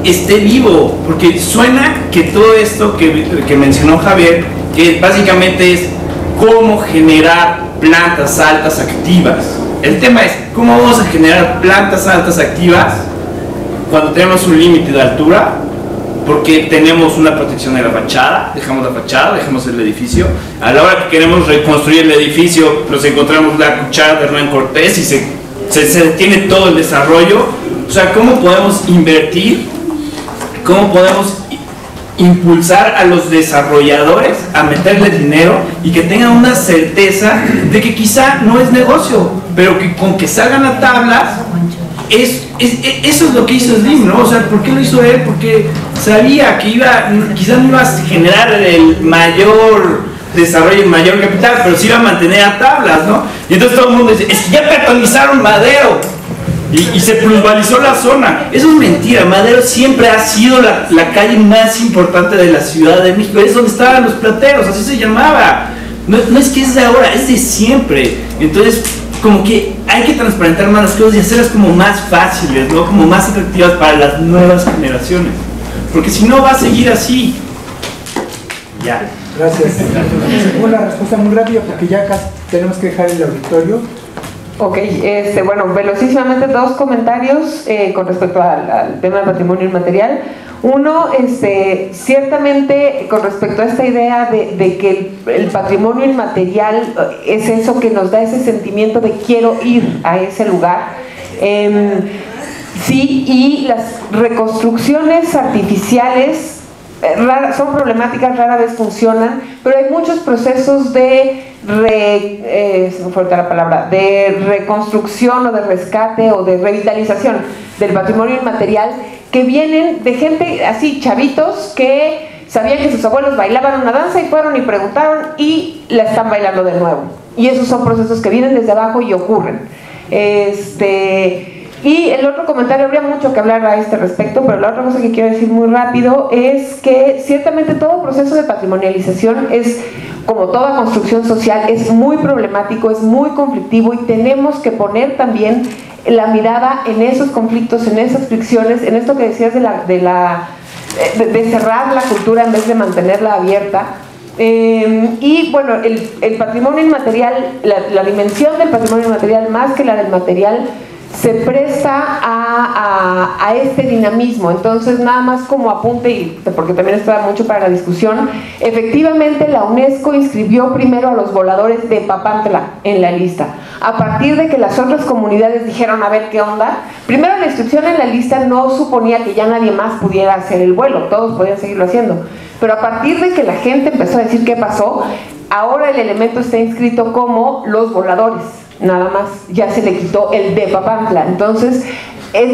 esté vivo? Porque suena que todo esto que mencionó Javier, que básicamente es cómo generar plantas altas activas. El tema es, ¿cómo vamos a generar plantas altas activas cuando tenemos un límite de altura? Porque tenemos una protección de la fachada, dejamos la fachada, dejamos el edificio. A la hora que queremos reconstruir el edificio, nos encontramos la cuchara de Hernán Cortés y se detiene todo el desarrollo. O sea, ¿cómo podemos invertir? ¿Cómo podemos impulsar a los desarrolladores a meterle dinero y que tengan una certeza de que quizá no es negocio, pero que con que salgan a tablas? Eso es lo que hizo Slim, ¿no? O sea, ¿por qué lo hizo él? Porque sabía que quizás no iba a generar el mayor desarrollo, el mayor capital, pero sí iba a mantener a tablas, ¿no? Y entonces todo el mundo dice, es que ya peatonizaron Madero y se plusvalizó la zona. Eso es mentira. Madero siempre ha sido la calle más importante de la Ciudad de México. Es donde estaban los plateros, así se llamaba. No es que es de ahora, es de siempre. Entonces, como que hay que transparentar más las cosas y hacerlas como más fáciles, ¿no? Como más atractivas para las nuevas generaciones, porque si no va a seguir así. Ya. Gracias. Una respuesta muy rápida porque ya casi tenemos que dejar el auditorio. Ok, bueno, velocísimamente dos comentarios con respecto al tema del patrimonio inmaterial. Uno, ciertamente con respecto a esta idea de que el patrimonio inmaterial es eso que nos da ese sentimiento de quiero ir a ese lugar. Sí, y las reconstrucciones artificiales son problemáticas, rara vez funcionan, pero hay muchos procesos de reconstrucción o de rescate o de revitalización del patrimonio inmaterial que vienen de gente así, chavitos que sabían que sus abuelos bailaban una danza y fueron y preguntaron y la están bailando de nuevo. Y esos son procesos que vienen desde abajo y ocurren. Y el otro comentario, habría mucho que hablar a este respecto, pero la otra cosa que quiero decir muy rápido es que ciertamente todo proceso de patrimonialización es, como toda construcción social, es muy problemático, es muy conflictivo y tenemos que poner también la mirada en esos conflictos, en esas fricciones, en esto que decías de cerrar la cultura en vez de mantenerla abierta. Y bueno, el patrimonio inmaterial, la dimensión del patrimonio inmaterial más que la del material, se presta a este dinamismo. Entonces, nada más como apunte, y porque también esto da mucho para la discusión, efectivamente la UNESCO inscribió primero a los voladores de Papantla en la lista. A partir de que las otras comunidades dijeron, a ver qué onda, primero la inscripción en la lista no suponía que ya nadie más pudiera hacer el vuelo, todos podían seguirlo haciendo, pero a partir de que la gente empezó a decir qué pasó, ahora el elemento está inscrito como los voladores, nada más, ya se le quitó el de Papantla. Entonces,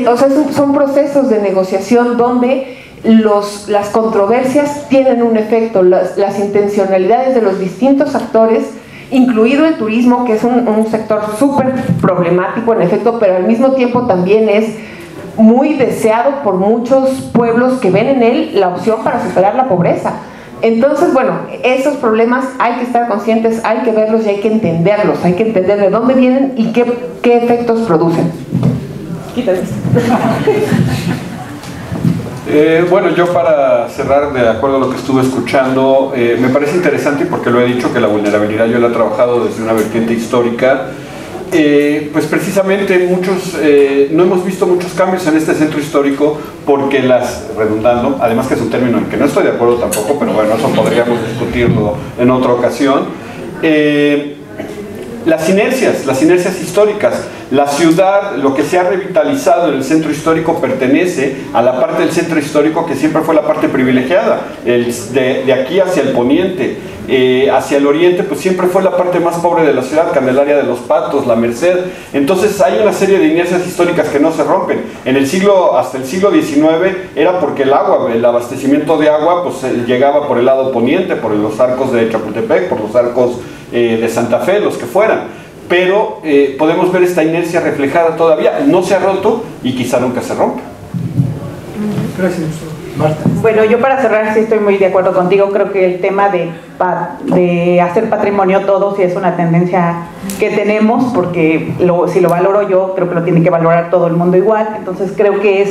o sea, son procesos de negociación donde las controversias tienen un efecto, las intencionalidades de los distintos actores, incluido el turismo, que es un sector súper problemático en efecto, pero al mismo tiempo también es muy deseado por muchos pueblos que ven en él la opción para superar la pobreza. Entonces, bueno, esos problemas hay que estar conscientes, hay que verlos y hay que entenderlos, hay que entender de dónde vienen y qué efectos producen. Quítale. Bueno, yo para cerrar, de acuerdo a lo que estuve escuchando, me parece interesante, porque lo he dicho, que la vulnerabilidad yo la he trabajado desde una vertiente histórica. Pues precisamente no hemos visto muchos cambios en este centro histórico porque redundando, además que es un término en que no estoy de acuerdo tampoco, pero bueno, eso podríamos discutirlo en otra ocasión. Las inercias históricas. La ciudad, lo que se ha revitalizado en el centro histórico pertenece a la parte del centro histórico que siempre fue la parte privilegiada, de aquí hacia el poniente. Hacia el oriente pues siempre fue la parte más pobre de la ciudad, Candelaria de los Patos, La Merced. Entonces hay una serie de inercias históricas que no se rompen. Hasta el siglo XIX era porque el abastecimiento de agua pues llegaba por el lado poniente, por los arcos de Chapultepec, por los arcos de Santa Fe, los que fueran. Pero podemos ver esta inercia reflejada todavía. No se ha roto y quizá nunca se rompa. Gracias, Marta. Bueno, yo para cerrar sí estoy muy de acuerdo contigo. Creo que el tema de hacer patrimonio todo sí es una tendencia que tenemos, porque si lo valoro yo, creo que lo tiene que valorar todo el mundo igual. Entonces creo que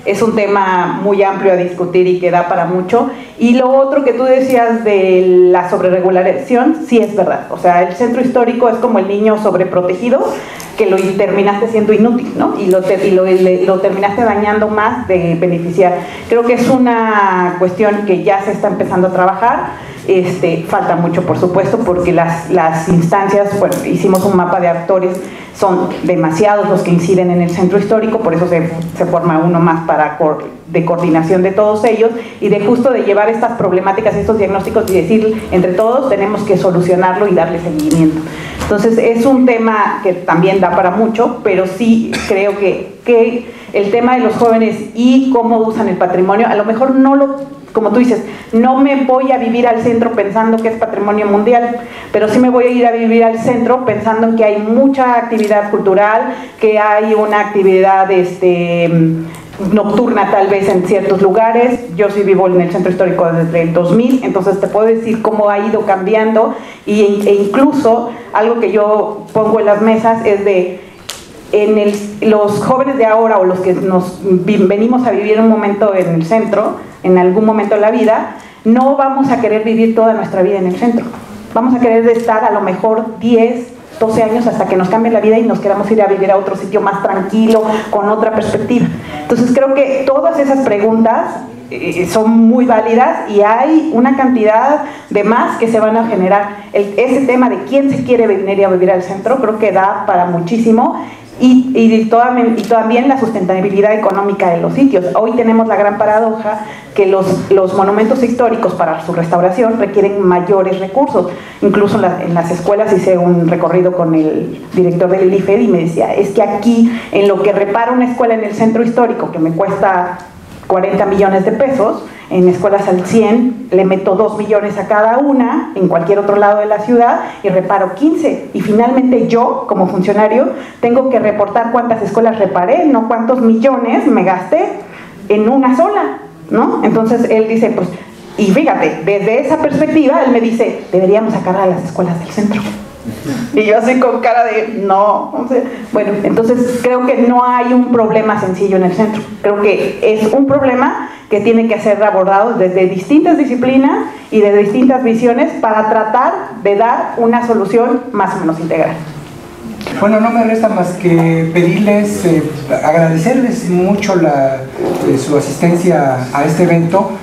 es un tema muy amplio a discutir y que da para mucho. Y lo otro que tú decías de la sobreregulación, sí es verdad. O sea, el centro histórico es como el niño sobreprotegido, que lo terminaste siendo inútil, ¿no? Y lo terminaste dañando más de beneficiar. Creo que es una cuestión que ya se está empezando a trabajar. Falta mucho, por supuesto, porque las instancias, bueno, hicimos un mapa de actores, son demasiados los que inciden en el centro histórico, por eso se forma uno más de coordinación de todos ellos y de justo de llevar estas problemáticas, estos diagnósticos y decir entre todos tenemos que solucionarlo y darle seguimiento. Entonces es un tema que también da para mucho, pero sí creo que el tema de los jóvenes y cómo usan el patrimonio, a lo mejor como tú dices, no me voy a vivir al centro pensando que es patrimonio mundial, pero sí me voy a ir a vivir al centro pensando en que hay mucha actividad cultural, que hay una actividad nocturna tal vez en ciertos lugares. Yo sí vivo en el centro histórico desde el 2000, entonces te puedo decir cómo ha ido cambiando e incluso algo que yo pongo en las mesas es los jóvenes de ahora o los que venimos a vivir un momento en el centro, en algún momento de la vida, no vamos a querer vivir toda nuestra vida en el centro. Vamos a querer estar a lo mejor 10, 12 años hasta que nos cambie la vida y nos queramos ir a vivir a otro sitio más tranquilo, con otra perspectiva. Entonces creo que todas esas preguntas son muy válidas y hay una cantidad de más que se van a generar. Ese tema de quién se quiere venir a vivir al centro creo que da para muchísimo. Y también la sustentabilidad económica de los sitios. Hoy tenemos la gran paradoja que los monumentos históricos para su restauración requieren mayores recursos. Incluso en las escuelas hice un recorrido con el director del IFED y me decía, es que aquí en lo que repara una escuela en el centro histórico que me cuesta 40 millones de pesos, en escuelas al 100 le meto 2 millones a cada una, en cualquier otro lado de la ciudad, y reparo 15. Y finalmente yo, como funcionario, tengo que reportar cuántas escuelas reparé, no cuántos millones me gasté en una sola, ¿no? Entonces él dice, pues, y fíjate, desde esa perspectiva, él me dice, deberíamos sacar a las escuelas del centro. Y yo así con cara de no, o sea, bueno, entonces creo que no hay un problema sencillo en el centro. Creo que es un problema que tiene que ser abordado desde distintas disciplinas y de distintas visiones para tratar de dar una solución más o menos integral. Bueno, no me resta más que pedirles, agradecerles mucho su asistencia a este evento